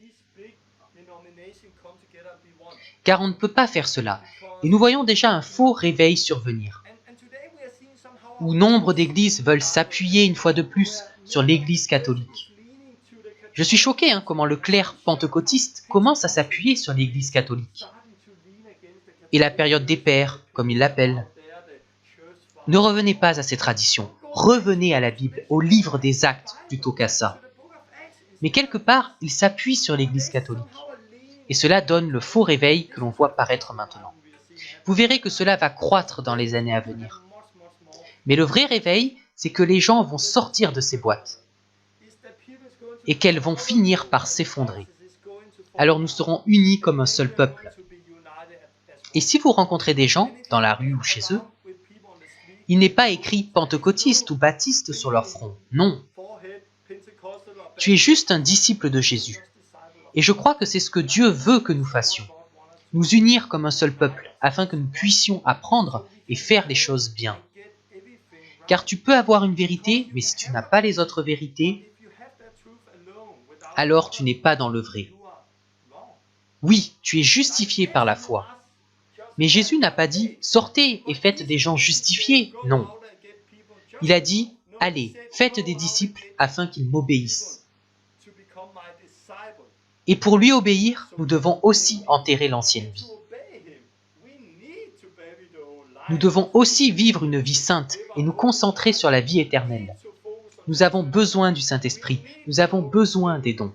Car on ne peut pas faire cela, et nous voyons déjà un faux réveil survenir, où nombre d'églises veulent s'appuyer une fois de plus sur l'Église catholique. Je suis choqué comment le clerc pentecôtiste commence à s'appuyer sur l'Église catholique. Et la période des pères, comme ils l'appellent. Ne revenez pas à ces traditions, revenez à la Bible, au livre des Actes plutôt qu'à ça. Mais quelque part, ils s'appuient sur l'Église catholique. Et cela donne le faux réveil que l'on voit paraître maintenant. Vous verrez que cela va croître dans les années à venir. Mais le vrai réveil, c'est que les gens vont sortir de ces boîtes et qu'elles vont finir par s'effondrer. Alors nous serons unis comme un seul peuple. Et si vous rencontrez des gens, dans la rue ou chez eux, il n'est pas écrit pentecôtiste ou baptiste sur leur front, non. Tu es juste un disciple de Jésus. Et je crois que c'est ce que Dieu veut que nous fassions. Nous unir comme un seul peuple, afin que nous puissions apprendre et faire les choses bien. Car tu peux avoir une vérité, mais si tu n'as pas les autres vérités, alors tu n'es pas dans le vrai. Oui, tu es justifié par la foi. Mais Jésus n'a pas dit « Sortez et faites des gens justifiés ». Non. Il a dit « Allez, faites des disciples afin qu'ils m'obéissent ». Et pour lui obéir, nous devons aussi enterrer l'ancienne vie. Nous devons aussi vivre une vie sainte et nous concentrer sur la vie éternelle. Nous avons besoin du Saint-Esprit, nous avons besoin des dons.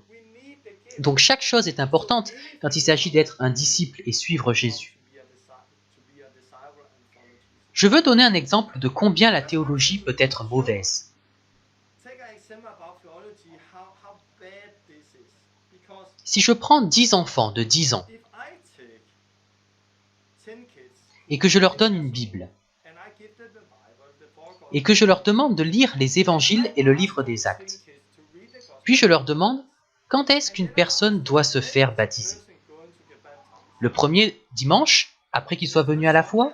Donc chaque chose est importante quand il s'agit d'être un disciple et suivre Jésus. Je veux donner un exemple de combien la théologie peut être mauvaise. Si je prends 10 enfants de 10 ans et que je leur donne une Bible et que je leur demande de lire les évangiles et le livre des Actes, puis je leur demande quand est-ce qu'une personne doit se faire baptiser? Le premier dimanche, après qu'ils soient venus à la foi?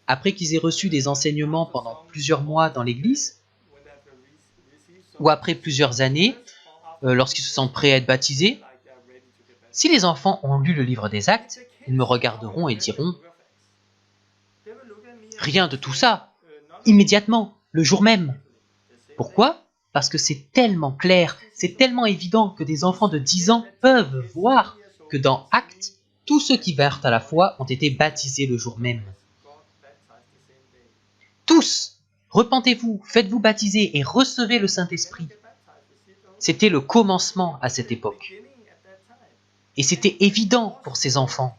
Après qu'ils aient reçu des enseignements pendant plusieurs mois dans l'église? Ou après plusieurs années, lorsqu'ils se sentent prêts à être baptisés? Si les enfants ont lu le livre des Actes, ils me regarderont et diront « Rien de tout ça, immédiatement, le jour même. » Pourquoi? parce que c'est tellement clair, c'est tellement évident que des enfants de 10 ans peuvent voir que dans Actes, tous ceux qui vinrent à la foi ont été baptisés le jour même. Tous, repentez-vous, faites-vous baptiser et recevez le Saint-Esprit. C'était le commencement à cette époque. Et c'était évident pour ces enfants.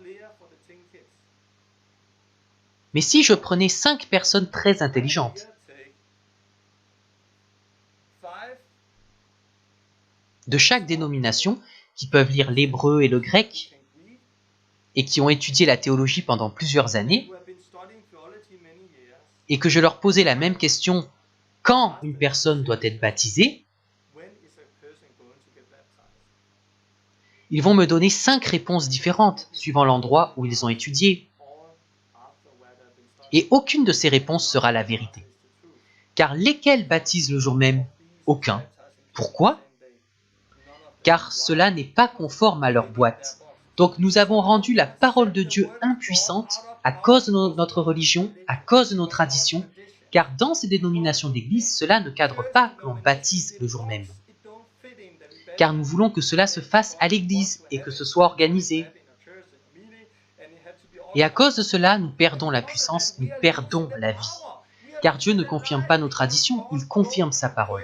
Mais si je prenais 5 personnes très intelligentes, de chaque dénomination, qui peuvent lire l'hébreu et le grec, et qui ont étudié la théologie pendant plusieurs années, et que je leur posais la même question, quand une personne doit être baptisée, ils vont me donner 5 réponses différentes, suivant l'endroit où ils ont étudié. Et aucune de ces réponses sera la vérité. Car lesquels baptisent le jour même? Aucun. Pourquoi? Car cela n'est pas conforme à leur boîte. Donc nous avons rendu la parole de Dieu impuissante à cause de notre religion, à cause de nos traditions, car dans ces dénominations d'église, cela ne cadre pas que l'on baptise le jour même. Car nous voulons que cela se fasse à l'église et que ce soit organisé. Et à cause de cela, nous perdons la puissance, nous perdons la vie. Car Dieu ne confirme pas nos traditions, il confirme sa parole.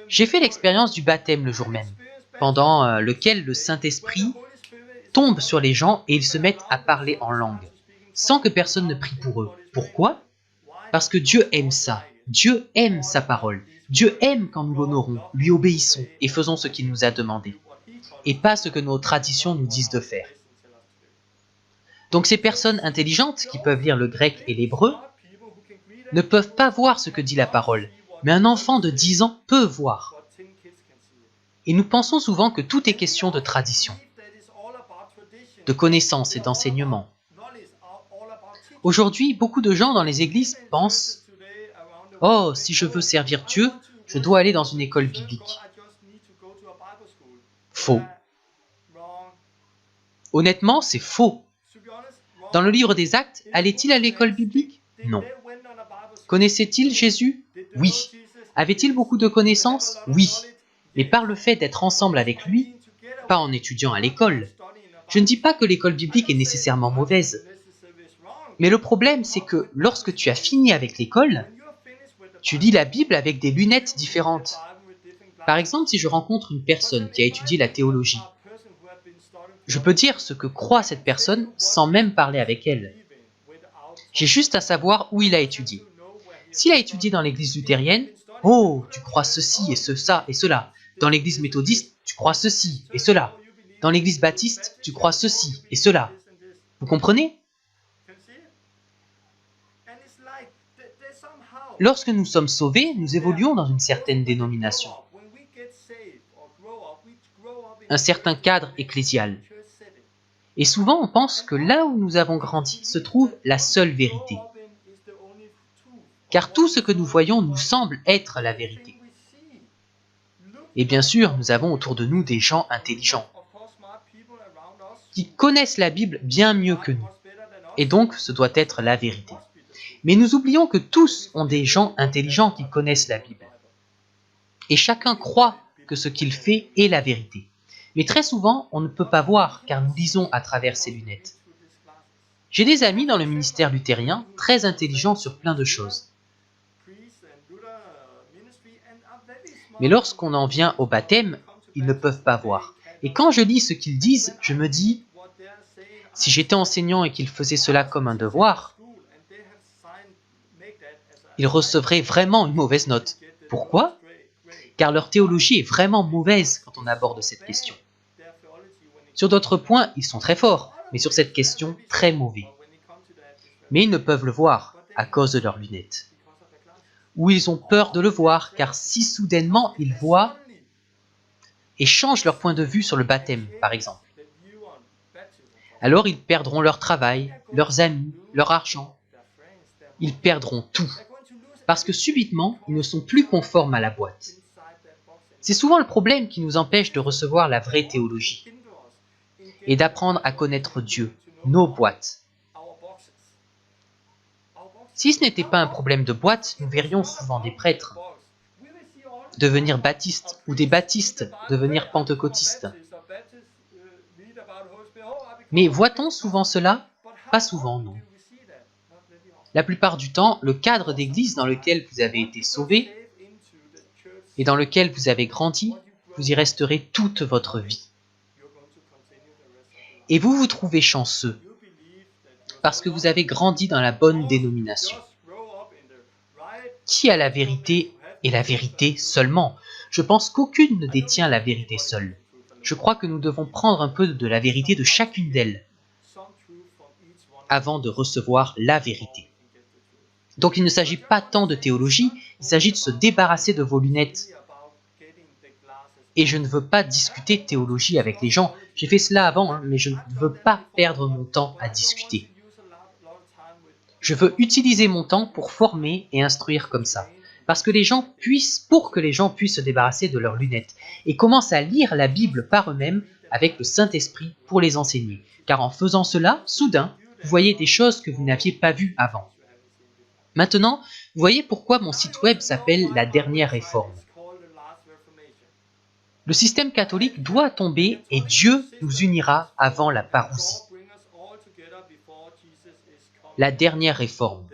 J'ai fait l'expérience du baptême le jour même, pendant lequel le Saint-Esprit tombe sur les gens et ils se mettent à parler en langue, sans que personne ne prie pour eux. Pourquoi? Parce que Dieu aime ça. Dieu aime sa parole. Dieu aime quand nous l'honorons, lui obéissons et faisons ce qu'il nous a demandé, et pas ce que nos traditions nous disent de faire. Donc ces personnes intelligentes qui peuvent lire le grec et l'hébreu ne peuvent pas voir ce que dit la parole, mais un enfant de 10 ans peut voir. Et nous pensons souvent que tout est question de tradition, de connaissance et d'enseignement. Aujourd'hui, beaucoup de gens dans les églises pensent « Oh, si je veux servir Dieu, je dois aller dans une école biblique. » Faux. Honnêtement, c'est faux. Dans le livre des Actes, allait-il à l'école biblique? Non. Connaissait-il Jésus? Oui. Avait-il beaucoup de connaissances? Oui. Mais par le fait d'être ensemble avec lui, pas en étudiant à l'école. Je ne dis pas que l'école biblique est nécessairement mauvaise. Mais le problème, c'est que lorsque tu as fini avec l'école, tu lis la Bible avec des lunettes différentes. Par exemple, si je rencontre une personne qui a étudié la théologie, je peux dire ce que croit cette personne sans même parler avec elle. J'ai juste à savoir où il a étudié. S'il a étudié dans l'église luthérienne, « Oh, tu crois ceci et ça et cela. Dans l'église méthodiste, tu crois ceci et cela. Dans l'église baptiste, tu crois ceci et cela. » Vous comprenez? Lorsque nous sommes sauvés, nous évoluons dans une certaine dénomination, un certain cadre ecclésial. Et souvent, on pense que là où nous avons grandi se trouve la seule vérité. Car tout ce que nous voyons nous semble être la vérité. Et bien sûr, nous avons autour de nous des gens intelligents, qui connaissent la Bible bien mieux que nous. Et donc, ce doit être la vérité. Mais nous oublions que tous ont des gens intelligents qui connaissent la Bible. Et chacun croit que ce qu'il fait est la vérité. Mais très souvent, on ne peut pas voir car nous lisons à travers ces lunettes. J'ai des amis dans le ministère luthérien très intelligents sur plein de choses. Mais lorsqu'on en vient au baptême, ils ne peuvent pas voir. Et quand je lis ce qu'ils disent, je me dis, si j'étais enseignant et qu'ils faisaient cela comme un devoir, ils recevraient vraiment une mauvaise note. Pourquoi? Car leur théologie est vraiment mauvaise quand on aborde cette question. Sur d'autres points, ils sont très forts, mais sur cette question, très mauvais. Mais ils ne peuvent le voir à cause de leurs lunettes. Ou ils ont peur de le voir, car si soudainement ils voient et changent leur point de vue sur le baptême, par exemple, alors ils perdront leur travail, leurs amis, leur argent. Ils perdront tout, parce que subitement, ils ne sont plus conformes à la boîte. C'est souvent le problème qui nous empêche de recevoir la vraie théologie et d'apprendre à connaître Dieu, nos boîtes. Si ce n'était pas un problème de boîte, nous verrions souvent des prêtres. devenir baptistes ou des baptistes devenir pentecôtistes. Mais voit-on souvent cela? Pas souvent, non. La plupart du temps, le cadre d'église dans lequel vous avez été sauvé et dans lequel vous avez grandi, vous y resterez toute votre vie. Et vous vous trouvez chanceux parce que vous avez grandi dans la bonne dénomination. Qui a la vérité et la vérité seulement? Je pense qu'aucune ne détient la vérité seule. Je crois que nous devons prendre un peu de la vérité de chacune d'elles avant de recevoir la vérité. Donc il ne s'agit pas tant de théologie, il s'agit de se débarrasser de vos lunettes. Et je ne veux pas discuter théologie avec les gens. J'ai fait cela avant, mais je ne veux pas perdre mon temps à discuter. Je veux utiliser mon temps pour former et instruire comme ça. Pour que les gens puissent se débarrasser de leurs lunettes et commencent à lire la Bible par eux-mêmes avec le Saint-Esprit pour les enseigner. Car en faisant cela, soudain, vous voyez des choses que vous n'aviez pas vues avant. Maintenant, vous voyez pourquoi mon site web s'appelle La Dernière Réforme. Le système catholique doit tomber et Dieu nous unira avant la parousie. La Dernière Réforme.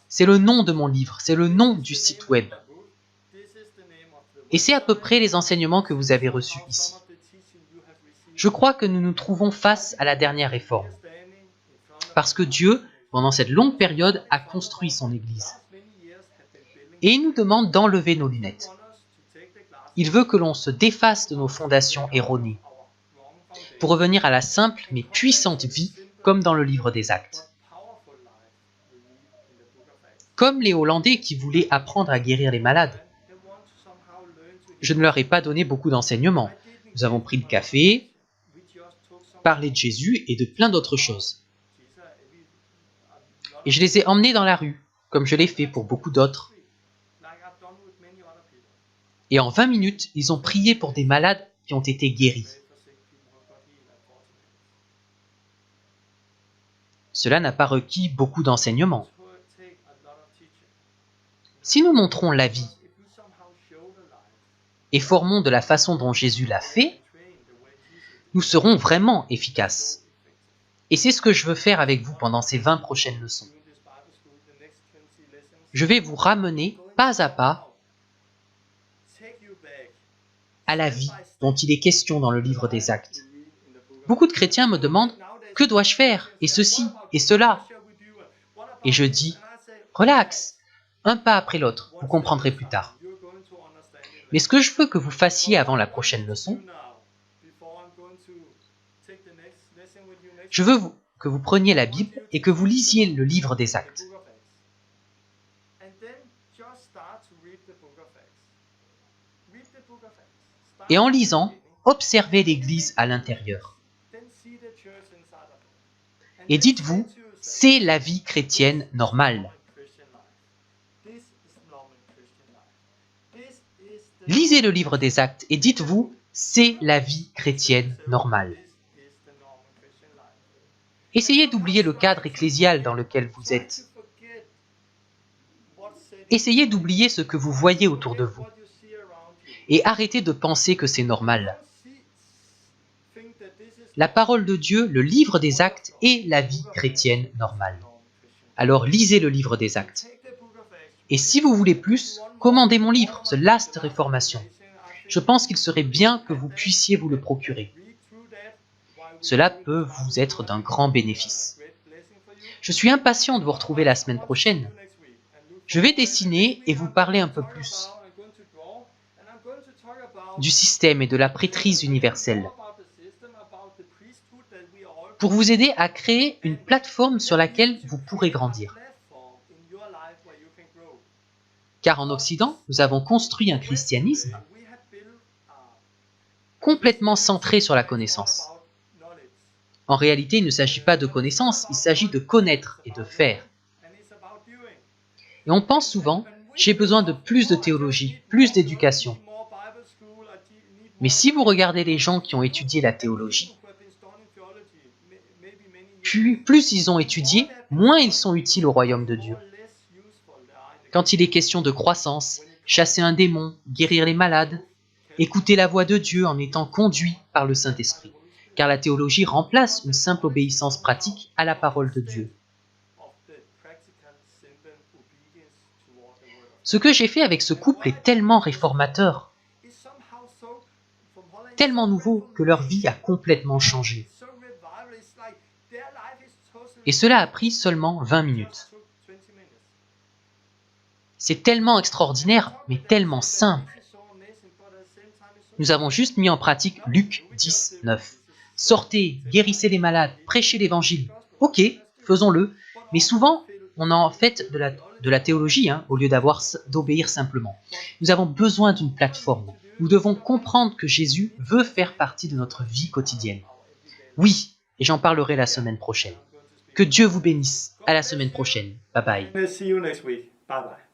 C'est le nom de mon livre, c'est le nom du site web. Et c'est à peu près les enseignements que vous avez reçus ici. Je crois que nous nous trouvons face à la dernière réforme. Parce que Dieu, pendant cette longue période, a construit son Église. Et il nous demande d'enlever nos lunettes. Il veut que l'on se défasse de nos fondations erronées, pour revenir à la simple mais puissante vie, comme dans le livre des Actes. Comme les Hollandais qui voulaient apprendre à guérir les malades. Je ne leur ai pas donné beaucoup d'enseignements. Nous avons pris le café, parlé de Jésus et de plein d'autres choses. Et je les ai emmenés dans la rue, comme je l'ai fait pour beaucoup d'autres. Et en 20 minutes, ils ont prié pour des malades qui ont été guéris. Cela n'a pas requis beaucoup d'enseignements. Si nous montrons la vie et formons de la façon dont Jésus l'a fait, nous serons vraiment efficaces. Et c'est ce que je veux faire avec vous pendant ces 20 prochaines leçons. Je vais vous ramener pas à pas à la vie dont il est question dans le livre des Actes. Beaucoup de chrétiens me demandent « Que dois-je faire? Et ceci, et cela ?» Et je dis « Relax, un pas après l'autre, vous comprendrez plus tard. » Mais ce que je veux que vous fassiez avant la prochaine leçon, je veux que vous preniez la Bible et que vous lisiez le livre des Actes. Et en lisant, observez l'Église à l'intérieur. Et dites-vous, c'est la vie chrétienne normale. Lisez le livre des Actes et dites-vous, c'est la vie chrétienne normale. Essayez d'oublier le cadre ecclésial dans lequel vous êtes. Essayez d'oublier ce que vous voyez autour de vous. Et arrêtez de penser que c'est normal. La parole de Dieu, le livre des Actes, est la vie chrétienne normale. Alors lisez le livre des Actes. Et si vous voulez plus, commandez mon livre, The Last Reformation. Je pense qu'il serait bien que vous puissiez vous le procurer. Cela peut vous être d'un grand bénéfice. Je suis impatient de vous retrouver la semaine prochaine. Je vais dessiner et vous parler un peu plus du système et de la prêtrise universelle, pour vous aider à créer une plateforme sur laquelle vous pourrez grandir. Car en Occident, nous avons construit un christianisme complètement centré sur la connaissance. En réalité, il ne s'agit pas de connaissance, il s'agit de connaître et de faire. Et on pense souvent, j'ai besoin de plus de théologie, plus d'éducation. Mais si vous regardez les gens qui ont étudié la théologie, plus ils ont étudié, moins ils sont utiles au royaume de Dieu. Quand il est question de croissance, chasser un démon, guérir les malades, écouter la voix de Dieu en étant conduit par le Saint-Esprit, car la théologie remplace une simple obéissance pratique à la parole de Dieu. Ce que j'ai fait avec ce couple est tellement réformateur, tellement nouveau que leur vie a complètement changé. Et cela a pris seulement 20 minutes. C'est tellement extraordinaire, mais tellement simple. Nous avons juste mis en pratique Luc 10, 9. Sortez, guérissez les malades, prêchez l'évangile. Ok, faisons-le, mais souvent, on en fait de la théologie au lieu d'obéir simplement. Nous avons besoin d'une plateforme. Nous devons comprendre que Jésus veut faire partie de notre vie quotidienne. Oui, et j'en parlerai la semaine prochaine. Que Dieu vous bénisse. À la semaine prochaine. Bye bye. See you next week. Bye bye.